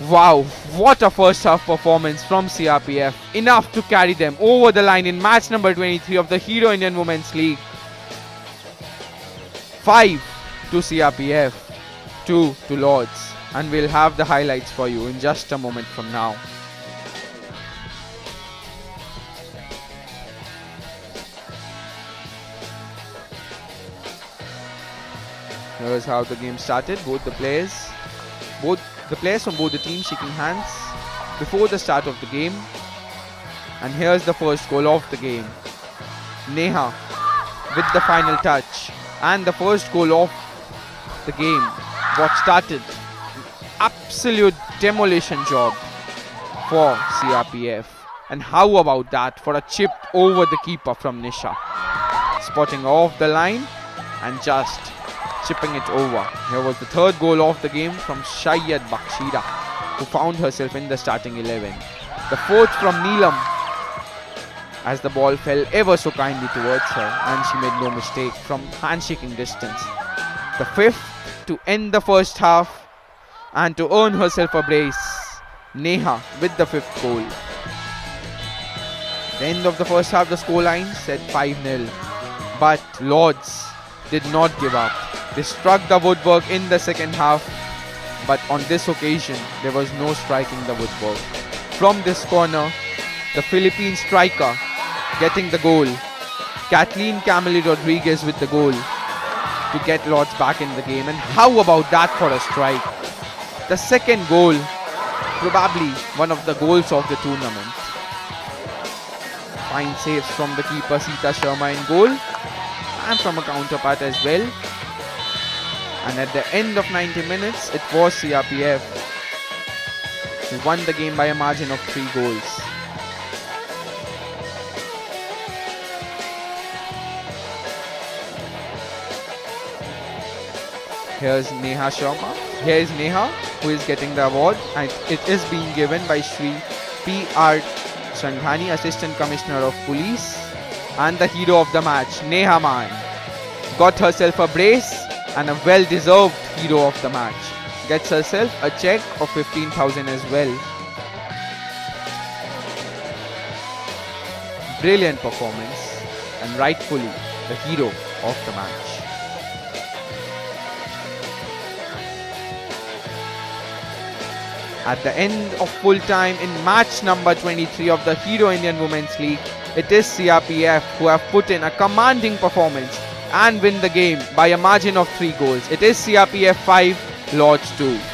Wow, what a first half performance from CRPF. Enough to carry them over the line in match number 23 of the Hero Indian Women's League. 5 to CRPF, 2 to Lords. And we'll have the highlights for you in just a moment from now. Here's how the game started. Both the players from both the teams shaking hands before the start of the game. And here's the first goal of the game. Neha with the final touch. And the first goal of the game. What started absolute demolition job for CRPF. And how about that for a chip over the keeper from Nisha. Spotting off the line and just chipping it over. Here was the third goal of the game from Shayad Bakshira, who found herself in the starting 11. The fourth from Neelam, as the ball fell ever so kindly towards her and she made no mistake from handshaking distance. The fifth to end the first half and to earn herself a brace, Neha with the fifth goal. At the end of the first half, the scoreline said 5-0, but Lords did not give up. They struck the woodwork in the second half, but on this occasion, there was no striking the woodwork. From this corner, the Philippine striker getting the goal. Kathleen Camille Rodriguez with the goal to get Lords back in the game. And how about that for a strike? The second goal, probably one of the goals of the tournament. Fine saves from the keeper Sita Sharma in goal and from a counterpart as well. And at the end of 90 minutes, it was CRPF who won the game by a margin of 3 goals. Here's Neha Sharma. Here is Neha, who is getting the award, and it is being given by Shri P.R. Sandhani, Assistant Commissioner of Police, and the hero of the match, Neha Man, got herself a brace and a well-deserved hero of the match. Gets herself a check of 15,000 as well. Brilliant performance and rightfully the hero of the match. At the end of full time in match number 23 of the Hero Indian Women's League, it is CRPF who have put in a commanding performance and win the game by a margin of 3 goals. It is CRPF 5, Lords 2.